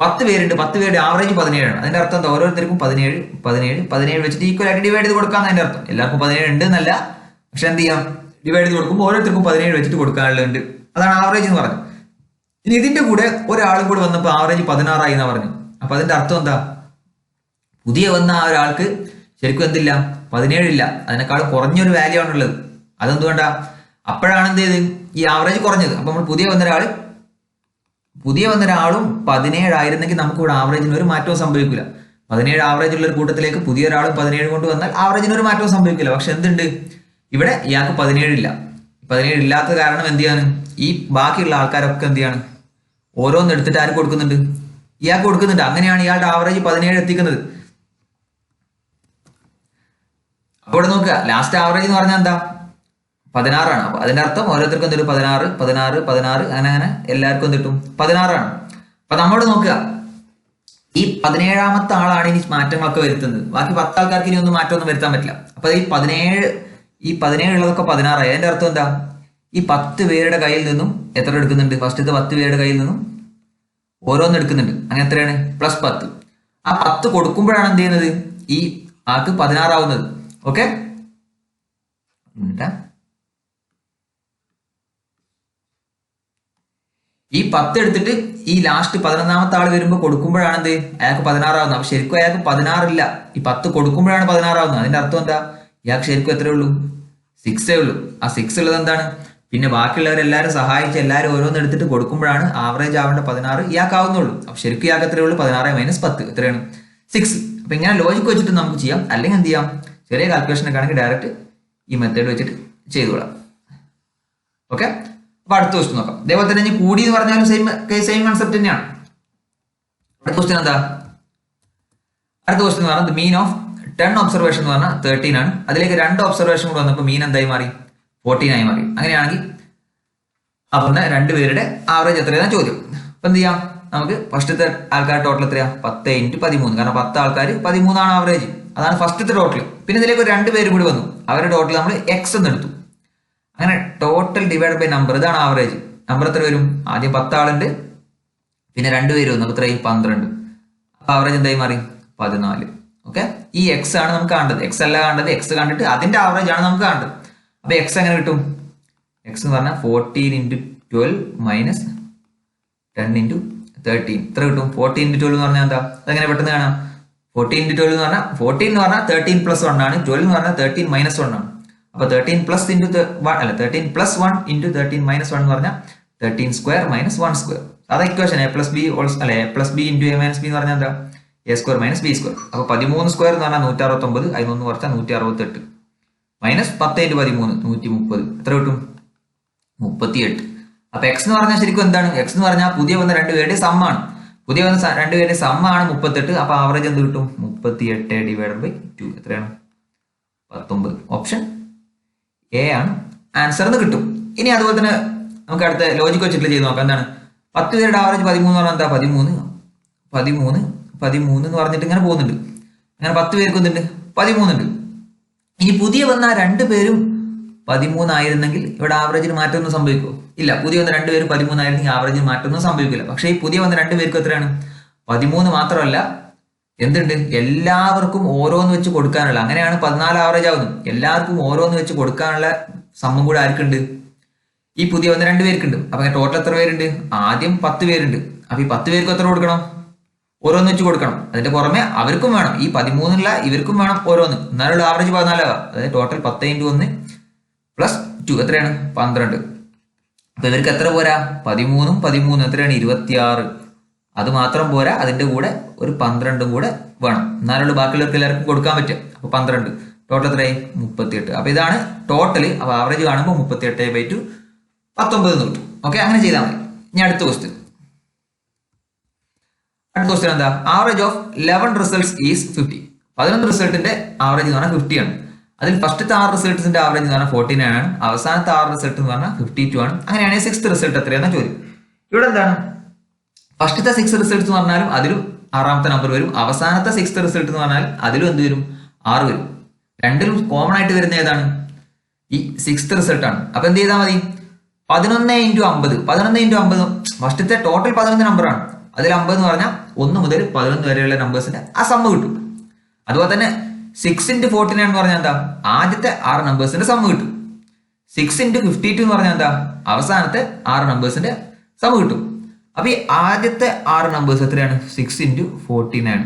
10 പേരുണ്ട്. 10 പേരുടെ ആവറേജ് 17 ആണ്. അതിന്റെ അർത്ഥം എന്താ? ഓരോരുത്തർക്കും 17 വെച്ചിട്ട് ഈക്വൽ ആയിട്ട് ഡിവൈഡ് ചെയ്ത് കൊടുക്കാന്ന് അതിന്റെ അർത്ഥം. എല്ലാവർക്കും 17 ഉണ്ട് എന്നല്ല, പക്ഷെ എന്ത് ചെയ്യാം? ഡിവൈഡ് ചെയ്ത് കൊടുക്കുമ്പോൾ ഓരോരുത്തർക്കും 17 വെച്ചിട്ട് കൊടുക്കാനുള്ളത്. അതാണ് ആവറേജ് എന്ന് പറഞ്ഞത്. ഇനി ഇതിന്റെ കൂടെ ഒരാളും കൂടെ വന്നപ്പോൾ ആവറേജ് 16 ആയി എന്നാ പറഞ്ഞു. അപ്പൊ അതിന്റെ അർത്ഥം എന്താ? പുതിയ വന്ന ആ ഒരാൾക്ക് ശരിക്കും എന്തില്ല? 17 ഇല്ല. അതിനേക്കാളും കുറഞ്ഞൊരു വാല്യൂ ആണുള്ളത്. അതെന്തുകൊണ്ടാ? അപ്പോഴാണ് എന്ത് ചെയ്ത് ഈ ആവറേജ് കുറഞ്ഞത്. അപ്പൊ നമ്മൾ പുതിയ വന്ന ഒരാളും 17 ആയിരുന്നെങ്കിൽ നമുക്ക് ഇവിടെ ആവറേജിന് ഒരു മാറ്റവും സംഭവിക്കില്ല. 17 ആവറേജ് ഉള്ള ഒരു കൂട്ടത്തിലേക്ക് പുതിയ ഒരാളും 17 കൊണ്ട് വന്നാൽ ആവറേജിന് ഒരു മാറ്റവും സംഭവിക്കില്ല. പക്ഷെ എന്തുണ്ട്? ഇവിടെ ഇയാൾക്ക് 17 ഇല്ല. 17 ഇല്ലാത്ത കാരണം എന്ത് ചെയ്യാണ്? ഈ ബാക്കിയുള്ള ആൾക്കാരൊക്കെ എന്ത് ചെയ്യാണ്? ഓരോന്ന് എടുത്തിട്ട് ആര് കൊടുക്കുന്നുണ്ട്? ഇയാൾക്ക് കൊടുക്കുന്നുണ്ട്. അങ്ങനെയാണ് ഇയാളുടെ ആവറേജ് 17 എത്തിക്കുന്നത്. അപ്പോൾ നോക്കുക, ലാസ്റ്റ് ആവറേജ് എന്ന് പറഞ്ഞാൽ എന്താ? 16 ആണ്. അപ്പൊ അതിന്റെ അർത്ഥം ഓരോരുത്തർക്കും എന്തിട്ടും 16 അങ്ങനെ എല്ലാവർക്കും എന്തിട്ടും 16 ആണ്. അപ്പൊ നമ്മളോട് നോക്കുക, ഈ 17ാമത്തെ ആളാണ് ഇനി മാറ്റങ്ങളൊക്കെ വരുത്തുന്നത്. ബാക്കി 10 ആൾക്കാർക്ക് ഇനി ഒന്നും മാറ്റമൊന്നും വരുത്താൻ പറ്റില്ല. അപ്പൊ ഈ 17 ഉള്ളതൊക്കെ 16 ആയി. അതിന്റെ അർത്ഥം എന്താ? ഈ 10 പേരുടെ കയ്യിൽ നിന്നും എത്ര എടുക്കുന്നുണ്ട്? ഫസ്റ്റത്തെ 10 പേരുടെ കയ്യിൽ നിന്നും ഓരോന്ന് എടുക്കുന്നുണ്ട്. അങ്ങനെ എത്രയാണ്? +10. ആ 10 കൊടുക്കുമ്പോഴാണ് എന്ത് ചെയ്യുന്നത്? ഈ ആൾക്ക് 16 ആവുന്നത്. ഓക്കെ, ഈ 10 എടുത്തിട്ട് ഈ ലാസ്റ്റ് 11ാമത്തെ ആൾ വരുമ്പോൾ കൊടുക്കുമ്പോഴാണ് എന്ത്? അയാൾക്ക് 16 ആവുന്നത്. അപ്പൊ ശരിക്കും അയാൾക്ക് 16 ഇല്ല. ഈ 10 കൊടുക്കുമ്പോഴാണ് 16 ആവുന്നത്. അതിന്റെ അർത്ഥം എന്താ? ഇയാൾക്ക് ശരിക്കും എത്രയേ ഉള്ളൂ? 6 ഉള്ളൂ. ആ 6 ഉള്ളത് എന്താണ്? പിന്നെ ബാക്കിയുള്ളവരെല്ലാവരും സഹായിച്ച് എല്ലാവരും ഓരോന്ന് എടുത്തിട്ട് കൊടുക്കുമ്പോഴാണ് ആവറേജ് ആവേണ്ട 16 ഇയാൾക്കാവുന്നുള്ളൂ. അപ്പൊ ശരിക്കും ഇയാൾക്ക് എത്രയേ ഉള്ളൂ? 16 - 10 എത്രയാണ്? 6. അപ്പൊ ഇങ്ങനെ ലോജിക്ക് വെച്ചിട്ട് നമുക്ക് ചെയ്യാം. അല്ലെങ്കിൽ എന്ത് ചെയ്യാം? ചെറിയ കാൽക്കുലേഷൻ ഒക്കെ ആണെങ്കിൽ ഡയറക്റ്റ് ഈ മെത്തേഡ് വെച്ചിട്ട് ചെയ്തുകൊള്ളാം. ഓക്കെ, അപ്പൊ അടുത്ത ക്വസ്റ്റ്യൻ നോക്കാം. അതേപോലെ തന്നെ ഇനി കൂടി എന്ന് പറഞ്ഞാലും സെയിം കൺസെപ്റ്റ് തന്നെയാണ്. അടുത്ത ക്വസ്റ്റ്യൻ എന്താ? അടുത്ത ക്വസ്റ്റ്യൻ എന്ന് പറഞ്ഞാൽ മീൻ ഓഫ് 10 ഒബ്സർവേഷൻ എന്ന് പറഞ്ഞാൽ 13 ആണ്. അതിലേക്ക് 2 ഒബ്സർവേഷൻ കൂടെ വന്നപ്പോൾ മീൻ എന്തായി മാറി? 14 ആയി മാറി. അങ്ങനെയാണെങ്കിൽ അപ്പൊ 2 പേരുടെ ആവറേജ് എത്രയാണ് ചോദ്യം. അപ്പൊ എന്ത് ചെയ്യാം? നമുക്ക് ഫസ്റ്റത്തെ ആൾക്കാർ ടോട്ടൽ എത്രയാ? 10 × 13. കാരണം 10 ആൾക്കാർ 13 ആണ് ആവറേജ്. അതാണ് ഫസ്റ്റത്തെ ടോട്ടൽ. പിന്നെ ഇതിലേക്ക് 2 പേര് കൂടി വന്നു. അവരുടെ ടോട്ടൽ നമ്മൾ എക്സ് എന്ന് എടുത്തു. അങ്ങനെ ടോട്ടൽ ഡിവൈഡ് ബൈ നമ്പർ, ഇതാണ് ആവറേജ്. നമ്പർ എത്ര വരും? ആദ്യം 10 ആളുണ്ട്, പിന്നെ 2 പേര് വന്നു. അപ്പൊ എത്രയായി? 12. അപ്പൊ ആവറേജ് എന്തായി മാറി? 14. ഓക്കെ, ഈ എക്സ് ആണ് നമുക്ക് കാണേണ്ടത്. എക്സ് അല്ല കാണേണ്ടത്. എക്സ് കണ്ടിട്ട് അതിന്റെ ആവറേജ് ആണ് നമുക്ക് കാണേണ്ടത്. അപ്പൊ എക്സ് എങ്ങനെ കിട്ടും? എക്സ് എന്ന് പറഞ്ഞാൽ 14 × 12 മൈനസ് 10 × 13 ഇത്ര കിട്ടും. 14 × 12 എന്ന് പറഞ്ഞാൽ എന്താ? അതെങ്ങനെ പെട്ടെന്ന് കാണാം? 14 × 12 എന്ന് പറഞ്ഞാൽ 14 എന്ന് പറഞ്ഞാൽ 13 + 1 ആണ്. 12 എന്ന് പറഞ്ഞാൽ 13 - 1 ആണ്. അപ്പൊ 13 + 1 × 13 + 1 × 13 - 1 എന്ന് പറഞ്ഞാൽ 13² - 1². അതാ equation. a + b × a - b എന്ന് പറഞ്ഞാൽ എന്താ? a² - b². അപ്പൊ 13² എന്ന് പറഞ്ഞാൽ 169, അതിനൊന്ന് കുറച്ചാൽ 168 മൈനസ് 10 × 13 130 എത്ര കിട്ടും? 38. അപ്പൊ എക്സ് എന്ന് പറഞ്ഞാൽ ശരിക്കും എന്താണ്? എക്സ് എന്ന് പറഞ്ഞാൽ പുതിയ വന്ന 2 പേരുടെ സമ്മാണ്. പുതിയ വന്ന 2 പേരുടെ സമ്മാണ് 38. അപ്പൊ ആവറേജ് എന്ത് കിട്ടും? 38/2 എത്രയാണ്? 19. ഓപ്ഷൻ എ ആണ് ആൻസർ എന്ന് കിട്ടും. ഇനി അതുപോലെ തന്നെ നമുക്ക് അടുത്ത ലോജിക്ക് വെച്ചിട്ട് ചെയ്ത് നോക്കാം. എന്താണ്? 10 പേരുടെ ആവറേജ് 13 എന്ന് പറഞ്ഞാൽ എന്താ? 13 എന്ന് പറഞ്ഞിട്ട് ഇങ്ങനെ പോകുന്നുണ്ട്. അങ്ങനെ 10 പേർക്ക് എന്തുണ്ട്? 13 ഉണ്ട്. ഇനി പുതിയ വന്ന 2 പേരും 13 ആയിരുന്നെങ്കിൽ ഇവിടെ ആവറേജിന് മാറ്റമൊന്നും സംഭവിക്കുമോ? ഇല്ല. പുതിയ വന്ന 2 പേര് 13 ആയിരുന്നെങ്കിൽ ആവറേജിന് മാറ്റമൊന്നും സംഭവിക്കില്ല. പക്ഷെ ഈ പുതിയ വന്ന 2 പേർക്ക് എത്രയാണ്? 13 മാത്രമല്ല, എന്തുണ്ട്? എല്ലാവർക്കും ഓരോന്ന് വെച്ച് കൊടുക്കാനുള്ള, അങ്ങനെയാണ് 14 ആവറേജ് ആവുന്നത്. എല്ലാവർക്കും ഓരോന്ന് വെച്ച് കൊടുക്കാനുള്ള സമ്മം കൂടെ ആർക്കുണ്ട്? ഈ പുതിയ വന്ന 2 പേർക്കുണ്ട്. അപ്പൊ ടോട്ടൽ എത്ര പേരുണ്ട്? ആദ്യം 10 പേരുണ്ട്. അപ്പൊ ഈ 10 പേർക്ക് എത്ര കൊടുക്കണം? ഓരോന്ന് വെച്ച് കൊടുക്കണം. അതിന്റെ പുറമെ അവർക്കും വേണം. ഈ 13 ഇവർക്കും വേണം ഓരോന്ന്. എന്നാലുള്ള ആവറേജ് 14 ആവാം. അതായത് ടോട്ടൽ 10 × 1 + 2 എത്രയാണ്? 12. അപ്പൊ ഇവർക്ക് എത്ര പോരാ? 13 എത്രയാണ്? 26. അത് മാത്രം പോരാ, അതിന്റെ കൂടെ ഒരു 12 കൂടെ വേണം. എന്നാലുള്ള ബാക്കിയുള്ളവർക്ക് എല്ലാവർക്കും കൊടുക്കാൻ പറ്റും. അപ്പൊ 12 ടോട്ടൽ എത്രയായി? 38. അപ്പൊ ഇതാണ് ടോട്ടൽ. അപ്പൊ ആവറേജ് കാണുമ്പോൾ 38/2 19 എന്ന് കിട്ടും. ഓക്കെ, അങ്ങനെ ചെയ്താൽ മതി. ഇനി അടുത്ത ക്വസ്റ്റ്യൻ. അടുത്ത ക്വസ്റ്റ്യൻ എന്താ? Average of 11 results is 50. 11 റിസൾട്ടിന്റെ ആവറേജ് എന്ന് പറഞ്ഞാൽ 50 ആണ്. അതിൽ ഫസ്റ്റത്തെ 6 റിസൾട്ട്സിന്റെ ആവറേജ് എന്ന് പറഞ്ഞാൽ 49 ആണ്. അവസാനത്തെ 6 റിസൾട്ട് എന്ന് പറഞ്ഞാൽ 52 ആണ്. അങ്ങനെയാണെങ്കിൽ 6th റിസൾട്ട് എത്രയാണെന്ന് ചോദ്യം. ഇവിടെ എന്താണ്? ഫസ്റ്റത്തെ 6 റിസൾട്ട് എന്ന് പറഞ്ഞാലും അതിലും 6ാമത്തെ നമ്പർ വരും. അവസാനത്തെ 6th റിസൾട്ട് എന്ന് പറഞ്ഞാൽ അതിലും എന്ത് വരും? 6 വരും. രണ്ടിലും കോമൺ ആയിട്ട് വരുന്ന ഏതാണ്? ഈ 6th റിസൾട്ട് ആണ്. അപ്പൊ എന്ത് ചെയ്താൽ മതി? 11 × 50. 11 × 50 ഫസ്റ്റത്തെ ടോട്ടൽ 11 നമ്പറാണ്. അതിൽ 50 എന്ന് പറഞ്ഞാൽ 1 മുതൽ 11 വരെയുള്ള നമ്പേഴ്സിന്റെ ആ സമ്മ് കിട്ടും. അതുപോലെ തന്നെ 6 × 49 എന്ന് പറഞ്ഞാൽ എന്താ? ആദ്യത്തെ 6 നമ്പേഴ്സിന്റെ സമ്മ് കിട്ടും. 6 × 52 എന്ന് പറഞ്ഞാൽ എന്താ? അവസാനത്തെ 6 നമ്പേഴ്സിന്റെ സമ്മ് കിട്ടും. അപ്പൊ ഈ ആദ്യത്തെ 6 നമ്പേഴ്സ് എത്രയാണ്? 6 × 49.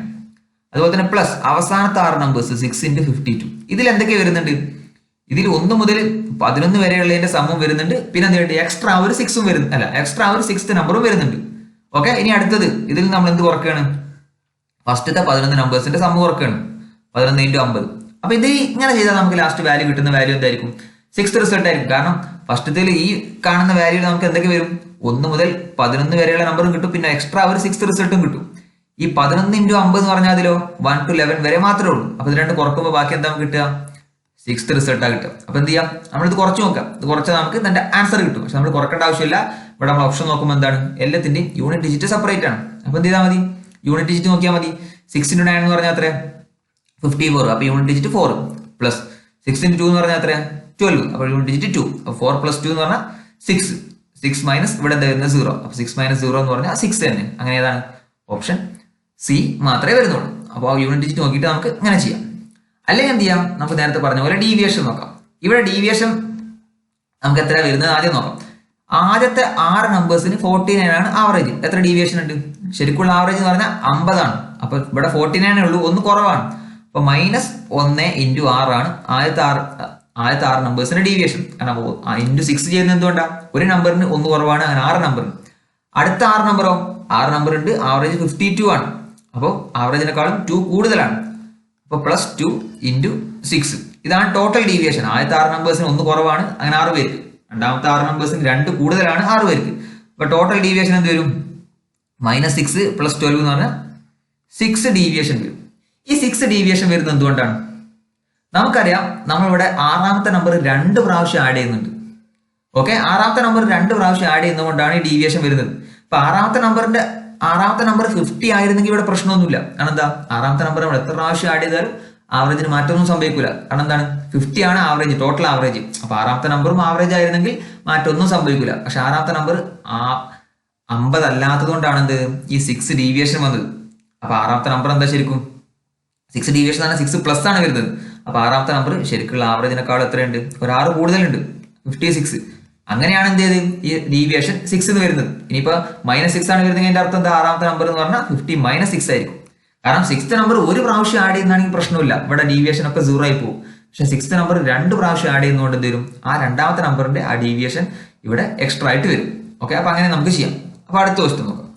അതുപോലെ തന്നെ പ്ലസ് അവസാനത്തെ 6 നമ്പേഴ്സ് 6 × 52. ഇതിൽ എന്തൊക്കെ വരുന്നുണ്ട്? ഇതിൽ 1 മുതൽ 11 വരെയുള്ളതിന്റെ സമ്മും വരുന്നുണ്ട്. പിന്നെ എന്ത് എക്സ്ട്രാ ഒരു 6ഉം വരുന്നു, അല്ല എക്സ്ട്രാ ഒരു 6th നമ്പറും വരുന്നുണ്ട്. ഓക്കെ, ഇനി അടുത്തത് ഇതിൽ നമ്മൾ എന്ത് കുറക്കുകയാണ്? ഫസ്റ്റത്തെ 11 നമ്പേഴ്സിന്റെ സമ്മ് കുറക്കുകയാണ്. 11 × 50. അപ്പൊ ഇത് ഇങ്ങനെ ചെയ്താൽ നമുക്ക് ലാസ്റ്റ് വാല്യൂ കിട്ടുന്ന വാല്യൂ എന്തായിരിക്കും? 6th റിസൾട്ട് ആയിരിക്കും. കാരണം ഫസ്റ്റത്തിൽ ഈ കാണുന്ന വാല്യൂ നമുക്ക് എന്തൊക്കെ വരും? 1 മുതൽ 11 വരെയുള്ള നമ്പറും കിട്ടും, പിന്നെ എക്സ്ട്രാ ഒരു 6th റിസൾട്ടും കിട്ടും. ഈ 11 × 50 എന്ന് പറഞ്ഞാൽ അതിലോ 1 to 11 വരെ മാത്രമേ ഉള്ളൂ. അപ്പൊ ഇത് രണ്ട് കുറക്കുമ്പോൾ ബാക്കി എന്താ കിട്ടുക? 6th റിസൾട്ടാണ് കിട്ടുക. അപ്പൊ എന്ത് ചെയ്യാം? നമ്മളിത് കുറച്ച് നോക്കാം. ഇത് കുറച്ചാൽ നമുക്ക് ഇതിന്റെ ആൻസർ കിട്ടും. പക്ഷെ നമ്മൾ കുറക്കേണ്ട ആവശ്യമില്ല. ഇവിടെ നമ്മൾ ഓപ്ഷൻ നോക്കുമ്പോൾ എന്താണ്? എല്ലാത്തിന്റെയും യൂണിറ്റ് ഡിജിറ്റ് സെപ്പറേറ്റ് ആണ്. അപ്പൊ എന്ത് ചെയ്താൽ മതി? യൂണിറ്റ് ഡിജിറ്റ് നോക്കിയാൽ മതി. 6 × 9 എന്ന് പറഞ്ഞാൽ എത്ര? 54. അപ്പൊ യൂണിറ്റ് ഡിജിറ്റ് 4 പ്ലസ് 6 × 2 എന്ന് പറഞ്ഞാൽ എത്ര? 12. അപ്പൊ യൂണിറ്റ് ഡിജിറ്റ് 2. അപ്പൊ 4 + 2 എന്ന് പറഞ്ഞാൽ 6. 6 മൈനസ് ഇവിടെ എന്താ വരുന്നത്? 0. അപ്പൊ 6 - 0 എന്ന് പറഞ്ഞാൽ 6 തന്നെ. അങ്ങനെ ഏതാണ്? ഓപ്ഷൻ സി മാത്രമേ വരുന്നുള്ളൂ. അപ്പോൾ യൂണിറ്റ് ഡിജിറ്റ് നോക്കിയിട്ട് നമുക്ക് ഇങ്ങനെ ചെയ്യാം. അല്ലെങ്കിൽ എന്ത് ചെയ്യാം? നമുക്ക് നേരത്തെ പറഞ്ഞ പോലെ ഡീവിയേഷൻ നോക്കാം. ഇവിടെ ഡീവിയേഷൻ നമുക്ക് എത്ര വരുന്നത് ആദ്യം നോക്കാം. ആദ്യത്തെ 6 നമ്പേഴ്സിന് 49 ആണ് ആവറേജ്. എത്ര ഡീവിയേഷൻ ഉണ്ട്? ശരിക്കുള്ള ആവറേജ് എന്ന് പറഞ്ഞാൽ 50 ആണ്. അപ്പൊ ഇവിടെ 49 ഉള്ളൂ, ഒന്ന് കുറവാണ്. അപ്പൊ -1 × 6 ആണ് ആദ്യത്തെ 6 നമ്പേഴ്സിന്റെ ഡീവിയേഷൻ. കാരണം × 6 ചെയ്യുന്നത് എന്തുകൊണ്ടാണ്? ഒരു നമ്പറിന് ഒന്ന് കുറവാണ്, അങ്ങനെ 6 നമ്പറിന്. അടുത്ത 6 നമ്പറോ? 6 നമ്പർ ഉണ്ട്, ആവറേജ് 52 ആണ്. അപ്പോൾ ആവറേജിനെക്കാളും 2 കൂടുതലാണ്. അപ്പോൾ +2 × 6. ഇതാണ് ടോട്ടൽ ഡീവിയേഷൻ. ആദ്യത്തെ 6 നമ്പേഴ്സിന് ഒന്ന് കുറവാണ്, അങ്ങനെ 6 പേർക്ക്. രണ്ടാമത്തെ 6 നമ്പേഴ്സിന് 2 കൂടുതലാണ്, 6 പേർക്ക്. അപ്പൊ ടോട്ടൽ ഡീവിയേഷൻ എന്ത് വരും? -6 + 12 എന്ന് പറഞ്ഞാൽ 6 ഡീവിയേഷൻ വരും. ഈ 6 ഡീവിയേഷൻ വരുന്നത് എന്തുകൊണ്ടാണ്? നമുക്കറിയാം, നമ്മളിവിടെ 6ാമത്തെ നമ്പർ 2 പ്രാവശ്യം ആഡ് ചെയ്യുന്നുണ്ട്. ഓക്കെ, 6ാമത്തെ നമ്പർ 2 പ്രാവശ്യം ആഡ് ചെയ്യുന്നതുകൊണ്ടാണ് ഈ ഡീവിയേഷൻ വരുന്നത്. അപ്പൊ 6ാമത്തെ നമ്പർ 50 ആയിരുന്നെങ്കിൽ ഇവിടെ പ്രശ്നമൊന്നുമില്ല. കാരണം എന്താ? 6ാമത്തെ നമ്പർ നമ്മൾ എത്ര പ്രാവശ്യം ആഡ് ചെയ്താലും ആവറേജിന് മാറ്റമൊന്നും സംഭവിക്കില്ല. കാരണം എന്താണ്? 50 ആണ് ആവറേജ്, ടോട്ടൽ ആവറേജ്. അപ്പൊ 6ാമത്തെ നമ്പറും ആവറേജ് ആയിരുന്നെങ്കിൽ മാറ്റമൊന്നും സംഭവിക്കില്ല. പക്ഷെ 6ാമത്തെ നമ്പർ 50 അല്ലാത്തത് കൊണ്ടാണ് എന്ത് ഈ 6 ഡീവിയേഷൻ വന്നത്. അപ്പൊ 6ാമത്തെ നമ്പർ എന്താ ശരിക്കും? 6 ഡീവിയേഷൻ ആണ്, 6+ ആണ് വരുന്നത്. അപ്പൊ 6ാമത്തെ നമ്പർ ശരിക്കുള്ള ആവറേജിനേക്കാൾ എത്രയുണ്ട്? ഒരു 6 കൂടുതലുണ്ട്, 56. അങ്ങനെയാണ് എന്ത് ചെയ്ത് ഈ ഡീവിയേഷൻ 6 എന്ന് വരുന്നത്. ഇനിയിപ്പോ -6 ആണ് വരുന്നത്, അതിന്റെ അർത്ഥം എന്താ? 6ാമത്തെ നമ്പർ എന്ന് പറഞ്ഞാൽ 50 - 6 ആയിരിക്കും. കാരണം 6th നമ്പർ ഒരു പ്രാവശ്യം ആഡ് ചെയ്യുന്നതാണെങ്കിൽ പ്രശ്നമില്ല, ഇവിടെ ഡീവിയേഷൻ ഒക്കെ 0 ആയി പോകും. പക്ഷെ 6th നമ്പർ 2 പ്രാവശ്യം ആഡ് ചെയ്യുന്നതുകൊണ്ട് എന്ത് വരും? ആ രണ്ടാമത്തെ നമ്പറിന്റെ ആ ഡീവിയേഷൻ ഇവിടെ എക്സ്ട്രാ ആയിട്ട് വരും. ഓക്കെ, അപ്പൊ അങ്ങനെ നമുക്ക് ചെയ്യാം. അപ്പൊ അടുത്ത ക്വസ്റ്റ്യൻ നോക്കാം.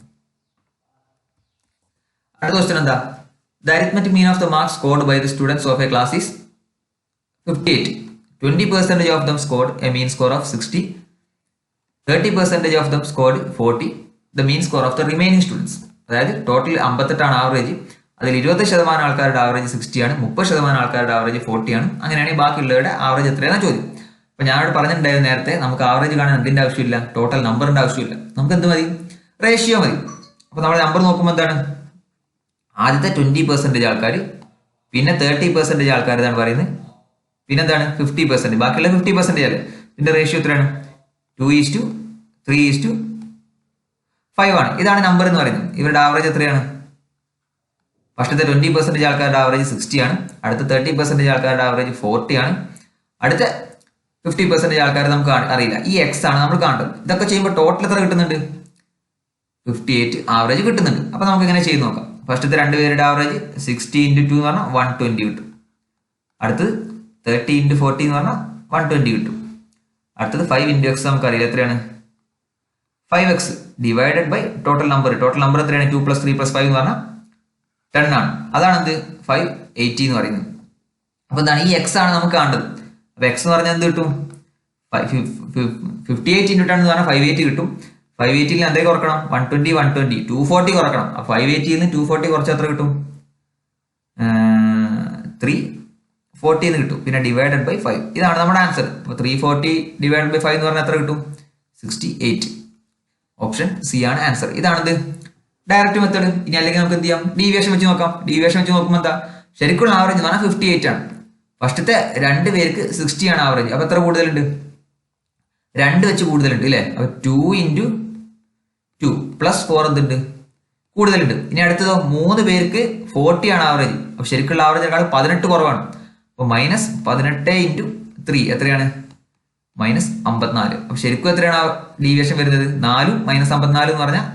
അടുത്ത ക്വസ്റ്റ്യൻ എന്താ? The arithmetic mean of the marks scored by the students of a class is 58. 20% of them scored a mean score of 60. 30% of them scored 40. The mean score of the remaining students. അതായത് total 58 ആണ് average. അതിൽ 20% ആൾക്കാരുടെ average 60 ആണ്, 30% ആൾക്കാരുടെ average 40 ആണ്. അങ്ങനെയാണെങ്കിൽ ബാക്കിയുള്ളവരുടെ average എത്രയാണ് ചോദ്യം. അപ്പൊ ഞാനിവിടെ പറഞ്ഞിട്ടുണ്ടായിരുന്നു നേരത്തെ, നമുക്ക് ആവറേജ് കാണാൻ എന്തിന്റെ ആവശ്യമില്ല, ടോട്ടൽ നമ്പറിന്റെ ആവശ്യമില്ല. നമുക്ക് എന്ത് മതി? റേഷ്യോ മതി. അപ്പൊ നമ്മൾ നമ്പർ നോക്കുമ്പോൾ എന്താണ്? ആദ്യത്തെ 20% ആൾക്കാർ, പിന്നെ 30% ആൾക്കാർ ഇതാണ് പറയുന്നത്, പിന്നെ എന്താണ് 50%, ബാക്കിയുള്ള 50% അല്ലേ. ഇതിന്റെ റേഷ്യോ എത്രയാണ്? 2:3:5 ആണ്. ഇതാണ് നമ്പർ എന്ന് പറയുന്നത്. ഇവരുടെ ആവറേജ് എത്രയാണ്? ഫസ്റ്റത്തെ 20% ആൾക്കാരുടെ ആവറേജ് 60 ആണ്, അടുത്ത 30% ആൾക്കാരുടെ ആവറേജ് 40 ആണ്, അടുത്ത 50% ആൾക്കാർ നമുക്ക് അറിയില്ല. ഈ X ആണ് നമ്മൾ കാണേണ്ടത്. ഇതൊക്കെ ചെയ്യുമ്പോൾ ടോട്ടൽ എത്ര കിട്ടുന്നുണ്ട്? 58 ആവറേജ് കിട്ടുന്നുണ്ട്. അപ്പൊ നമുക്ക് ഇങ്ങനെ ചെയ്ത് നോക്കാം. ഫസ്റ്റത്തെ 2 പേരുടെ ആവറേജ് 60 × 2 എന്ന് പറഞ്ഞാൽ 120 കിട്ടും. അടുത്തത് 30 × 40 എന്ന് പറഞ്ഞാൽ 120 കിട്ടും. അടുത്തത് 5 × X നമുക്ക് അറിയില്ല എത്രയാണ്? 5x divided by total number. Total number എത്രയാണ്? 2 + 3 + 5 എന്ന് പറഞ്ഞാൽ 10 ആണ്. അതാണ് എന്ത്? 580 എന്ന് പറയുന്നത്. അപ്പൊ എന്താണ്? ഈ X ആണ് നമുക്ക് കാണേണ്ടത്. അപ്പൊ X എന്ന് പറഞ്ഞാൽ എന്ത് കിട്ടും? 58 × 10 എന്ന് പറഞ്ഞാൽ 580 കിട്ടും. 580 എന്തൊക്കെ കുറക്കണം? 120 120 240 കുറക്കണം. അപ്പൊ 580 നിന്ന് 240 കുറച്ച് എത്ര കിട്ടും? 340 എന്ന് കിട്ടും. പിന്നെ ഡിവൈഡഡ് ബൈ 5. ഇതാണ് നമ്മുടെ ആൻസർ. അപ്പൊ 340 ഡിവൈഡഡ് ബൈ 5 എന്ന് പറഞ്ഞാൽ എത്ര കിട്ടും? 68. ഓപ്ഷൻ സി ആണ് ആൻസർ. ഇതാണെന്ത്? Direct method. ഇനി അല്ലെങ്കിൽ നമുക്ക് എന്ത് ചെയ്യാം, ഡീവിയേഷൻ വെച്ച് നോക്കാം. ഡീവിയേഷൻ വെച്ച് നോക്കുമ്പോൾ എന്താ, ശരിക്കുള്ള ആവറേജ് എന്ന് പറഞ്ഞാൽ 58 ആണ്. ഫസ്റ്റത്തെ 2 പേർക്ക് 60 ആണ് ആവറേജ്. അപ്പൊ എത്ര കൂടുതലുണ്ട്, 2 വെച്ച് കൂടുതലുണ്ട് അല്ലേ. അപ്പൊ 2 × 2 + 4 എന്തുണ്ട്, കൂടുതലുണ്ട്. ഇനി അടുത്തതോ 3 പേർക്ക് 40 ആണ് ആവറേജ്. അപ്പൊ ശരിക്കുള്ള ആവറേജിനേക്കാൾ 18 കുറവാണ്. അപ്പൊ -18 × 3 എത്രയാണ്, -54. അപ്പൊ ശരിക്കും എത്രയാണ് ഡീവിയേഷൻ വരുന്നത്, 4 -54 എന്ന് പറഞ്ഞാൽ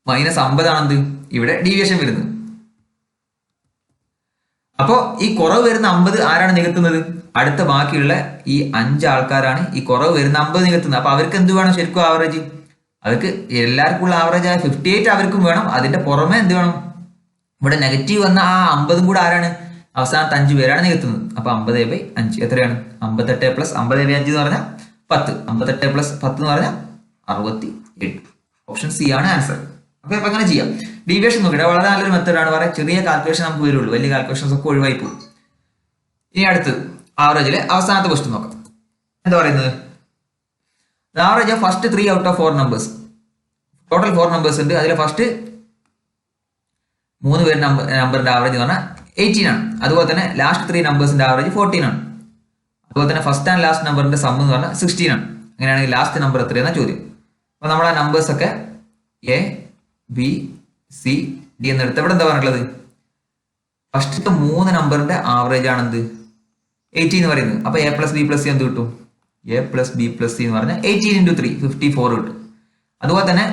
-50 ആണെന്ത് ഇവിടെ ഡീവിയേഷൻ വരുന്നത്. അപ്പോ ഈ കുറവ് വരുന്ന 50 ആരാണ് നികത്തുന്നത്, അടുത്ത ബാക്കിയുള്ള ഈ 5 ആൾക്കാരാണ് ഈ കുറവ് വരുന്ന 50 നികത്തുന്നത്. അപ്പൊ അവർക്ക് എന്ത് വേണം, ശരിക്കും ആവറേജ്, അവർക്ക് എല്ലാവർക്കും ഉള്ള ആവറേജ് ആയ 58 അവർക്കും വേണം. അതിന്റെ പുറമെ എന്ത് വേണം, ഇവിടെ നെഗറ്റീവ് വന്ന ആ 50 കൂടെ ആരാണ്, അവസാനത്തെ 5 പേരാണ് നികത്തുന്നത്. അപ്പൊ 50/5 എത്രയാണ്, 58 + 50/5 എന്ന് പറഞ്ഞാൽ 10. 58 + 10 എന്ന് പറഞ്ഞാൽ 68. ഓപ്ഷൻ സി ആണ് ആൻസർ. ഓക്കെ, അപ്പൊ അങ്ങനെ ചെയ്യാം. ഡീവിയേഷൻ നോക്കിയിട്ട് വളരെ നല്ലൊരു മെത്തേഡാണ്. പറയാം ചെറിയ കാൽക്കുലേഷൻ നമുക്ക് വരുള്ളൂ, വലിയ കാൽക്കുലേഷൻസ് ഒക്കെ ഒഴിവായി പോകും. ഇനി അടുത്ത് ആവറേജിലെ അവസാനത്തെ ക്വസ്റ്റ്യൻ നോക്കാം. എന്താ പറയുന്നത്, average of first 3 out of 4 numbers. Total 4 numbers ഉണ്ട്. അതിലെ ഫസ്റ്റ് 3 പേര് നമ്പറിന്റെ ആവറേജ് എന്ന് പറഞ്ഞാൽ 18 ആണ്. അതുപോലെ തന്നെ ലാസ്റ്റ് 3 നമ്പേഴ്സിന്റെ ആവറേജ് 14 ആണ്. അതുപോലെ തന്നെ ഫസ്റ്റ് ആൻഡ് ലാസ്റ്റ് നമ്പറിന്റെ സം എന്ന് പറഞ്ഞാൽ 16 ആണ്. അങ്ങനെയാണെങ്കിൽ ലാസ്റ്റ് നമ്പർ എത്രയെന്ന ചോദ്യം. അപ്പൊ നമ്മൾ ആ നമ്പേഴ്സ് ഒക്കെ A, B, C, D എന്നെടുത്ത് ഇവിടെ എന്താ പറഞ്ഞിട്ടുള്ളത്, ഫസ്റ്റത്തെ 3 നമ്പറിന്റെ ആവറേജ് ആണെന്ത് 18 എന്ന് പറയുന്നത്. അപ്പൊ A + B + C എന്ത് കിട്ടും, A + B + C എന്ന് പറഞ്ഞാൽ 18 × 3 54 കിട്ടും. അതുപോലെ തന്നെ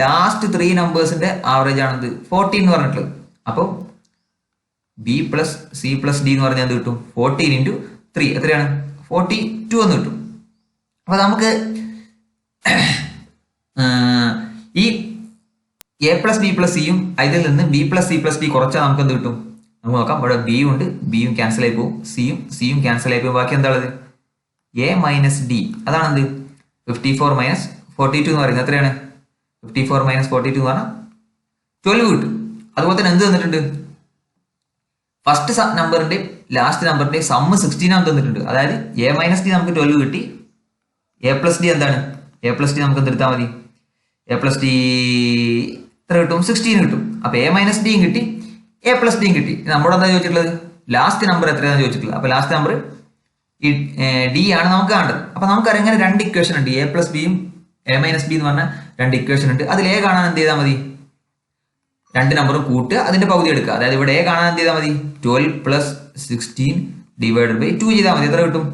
ലാസ്റ്റ് 3 നമ്പേഴ്സിന്റെ ആവറേജ് ആണെന്ത് 14 എന്ന് പറഞ്ഞിട്ടുള്ളത്. അപ്പോൾ B + C + D എന്ന് പറഞ്ഞാൽ എന്ത് കിട്ടും, 14 × 3 എത്രയാണ്, 42 എന്ന് കിട്ടും. അപ്പൊ നമുക്ക് ഈ A + B + C യും ഇതിൽ നിന്ന് B + C + D കുറച്ചാൽ നമുക്ക് എന്ത് കിട്ടും, നമുക്ക് നോക്കാം. ഇവിടെ B ഉണ്ട്, B യും ക്യാൻസൽ ആയി പോകും, C യും ക്യാൻസൽ ആയി പോകും. ബാക്കി എന്താ ഉള്ളത്, A - D. അതാണ് എന്ത് 54 - 42 എന്ന് പറയുന്നത്. എത്രയാണ്, 54 - 42 എന്ന് പറഞ്ഞാൽ 12 കിട്ടും. അതുപോലെ തന്നെ എന്ത് തന്നിട്ടുണ്ട്, ഫസ്റ്റ് നമ്പറിന്റെ ലാസ്റ്റ് നമ്പറിന്റെ സമ്മ് 16 ആണ് തന്നിട്ടുണ്ട്. അതായത് A - D നമുക്ക് 12 കിട്ടി. A + D എന്താണ്, A + D നമുക്ക് എന്തെടുത്താൽ മതി, A + D എത്ര കിട്ടും, 16 കിട്ടും. അപ്പൊ A - D കിട്ടി, A + D കിട്ടി. നമ്മളോട് എന്താ ചോദിച്ചിട്ടുള്ളത്, ലാസ്റ്റ് നമ്പർ എത്രയാണെന്ന് ചോദിച്ചിട്ടുള്ളത്. അപ്പൊ ലാസ്റ്റ് നമ്പർ ഈ D ആണ് നമുക്ക് കാണേണ്ടത്. അപ്പൊ നമുക്കറിയാം ഇങ്ങനെ 2 ഇക്വേഷൻ ഉണ്ട്, A + B യും A - B എന്ന് പറഞ്ഞ 2 ഇക്വേഷൻ ഉണ്ട്. അതിൽ A കാണാൻ എന്ത് ചെയ്താൽ മതി, 2 നമ്പറും കൂട്ടുക, അതിന്റെ പകുതി എടുക്കുക. അതായത് ഇവിടെ A കാണാൻ എന്ത് ചെയ്താൽ മതി, 12 + 16 / 2 ചെയ്താൽ മതി. എത്ര കിട്ടും,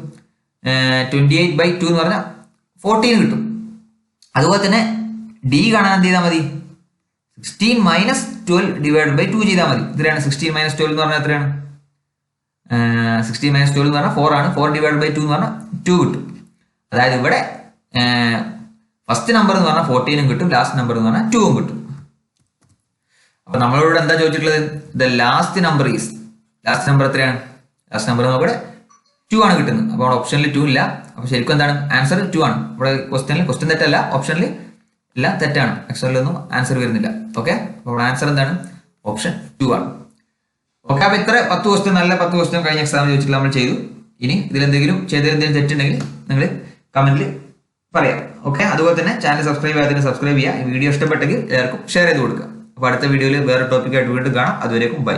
28/2 എന്ന് പറഞ്ഞാൽ 14 കിട്ടും. അതുപോലെ തന്നെ D കാണാൻ എന്ത് ചെയ്താൽ മതി, 16 - 12 / 2 ചെയ്താൽ മതി. ഇത്രയാണ് 16 - 12 എന്ന് പറഞ്ഞാൽ എത്രയാണ്, 16 - 12 എന്ന് പറഞ്ഞാൽ 4 ആണ്. 4 / 2 എന്ന് പറഞ്ഞാൽ 2 കിട്ടും. അതായത് ഇവിടെ ഫസ്റ്റ് നമ്പർ എന്ന് പറഞ്ഞാൽ 14 കിട്ടും, ലാസ്റ്റ് നമ്പർ എന്ന് പറഞ്ഞാൽ 2 കിട്ടും. അപ്പൊ നമ്മളോട് എന്താ ചോദിച്ചിട്ടുള്ളത്, the last number is, last number എത്രയാണ്, ലാസ്റ്റ് നമ്പർ ഇവിടെ 2 ആണ് കിട്ടുന്നത്. അപ്പോൾ ഓപ്ഷനിൽ 2 ഇല്ല. അപ്പൊ ശരിക്കും എന്താണ് ആൻസർ 2 ആണ്. ഇവിടെ ക്വസ്റ്റ്യൻ തെറ്റല്ല, ഓപ്ഷനിൽ എല്ലാം തെറ്റാണ്, എക്സ്റ്ററിലൊന്നും ആൻസർ വരുന്നില്ല. ഓക്കെ, അപ്പോൾ ആൻസർ എന്താണ്, ഓപ്ഷൻ 2 ആണ്. ഓക്കെ, അപ്പൊ ഇത്ര 10 ക്വസ്റ്റ്യൻ, നല്ല 10 ക്വസ്റ്റ്യൻ കഴിഞ്ഞ എക്സാമിൽ ചോദിച്ചിട്ട് നമ്മൾ ചെയ്തു. ഇനി ഇതിലെന്തെങ്കിലും ചെയ്തതിലെന്തെങ്കിലും തെറ്റുണ്ടെങ്കിൽ നിങ്ങൾ കമന്റിൽ പറയാം. ഓക്കെ, അതുപോലെ തന്നെ ചാനൽ സബ്സ്ക്രൈബ് ചെയ്യാതെ സബ്സ്ക്രൈബ് ചെയ്യുക. ഈ വീഡിയോ ഇഷ്ടപ്പെട്ടെങ്കിൽ എല്ലാവർക്കും ഷെയർ ചെയ്ത് കൊടുക്കുക. അപ്പൊ അടുത്ത വീഡിയോയിൽ വേറെ ടോപ്പിക്കായിട്ട് വീണ്ടും കാണാം. അതുവരേക്കും ബൈ.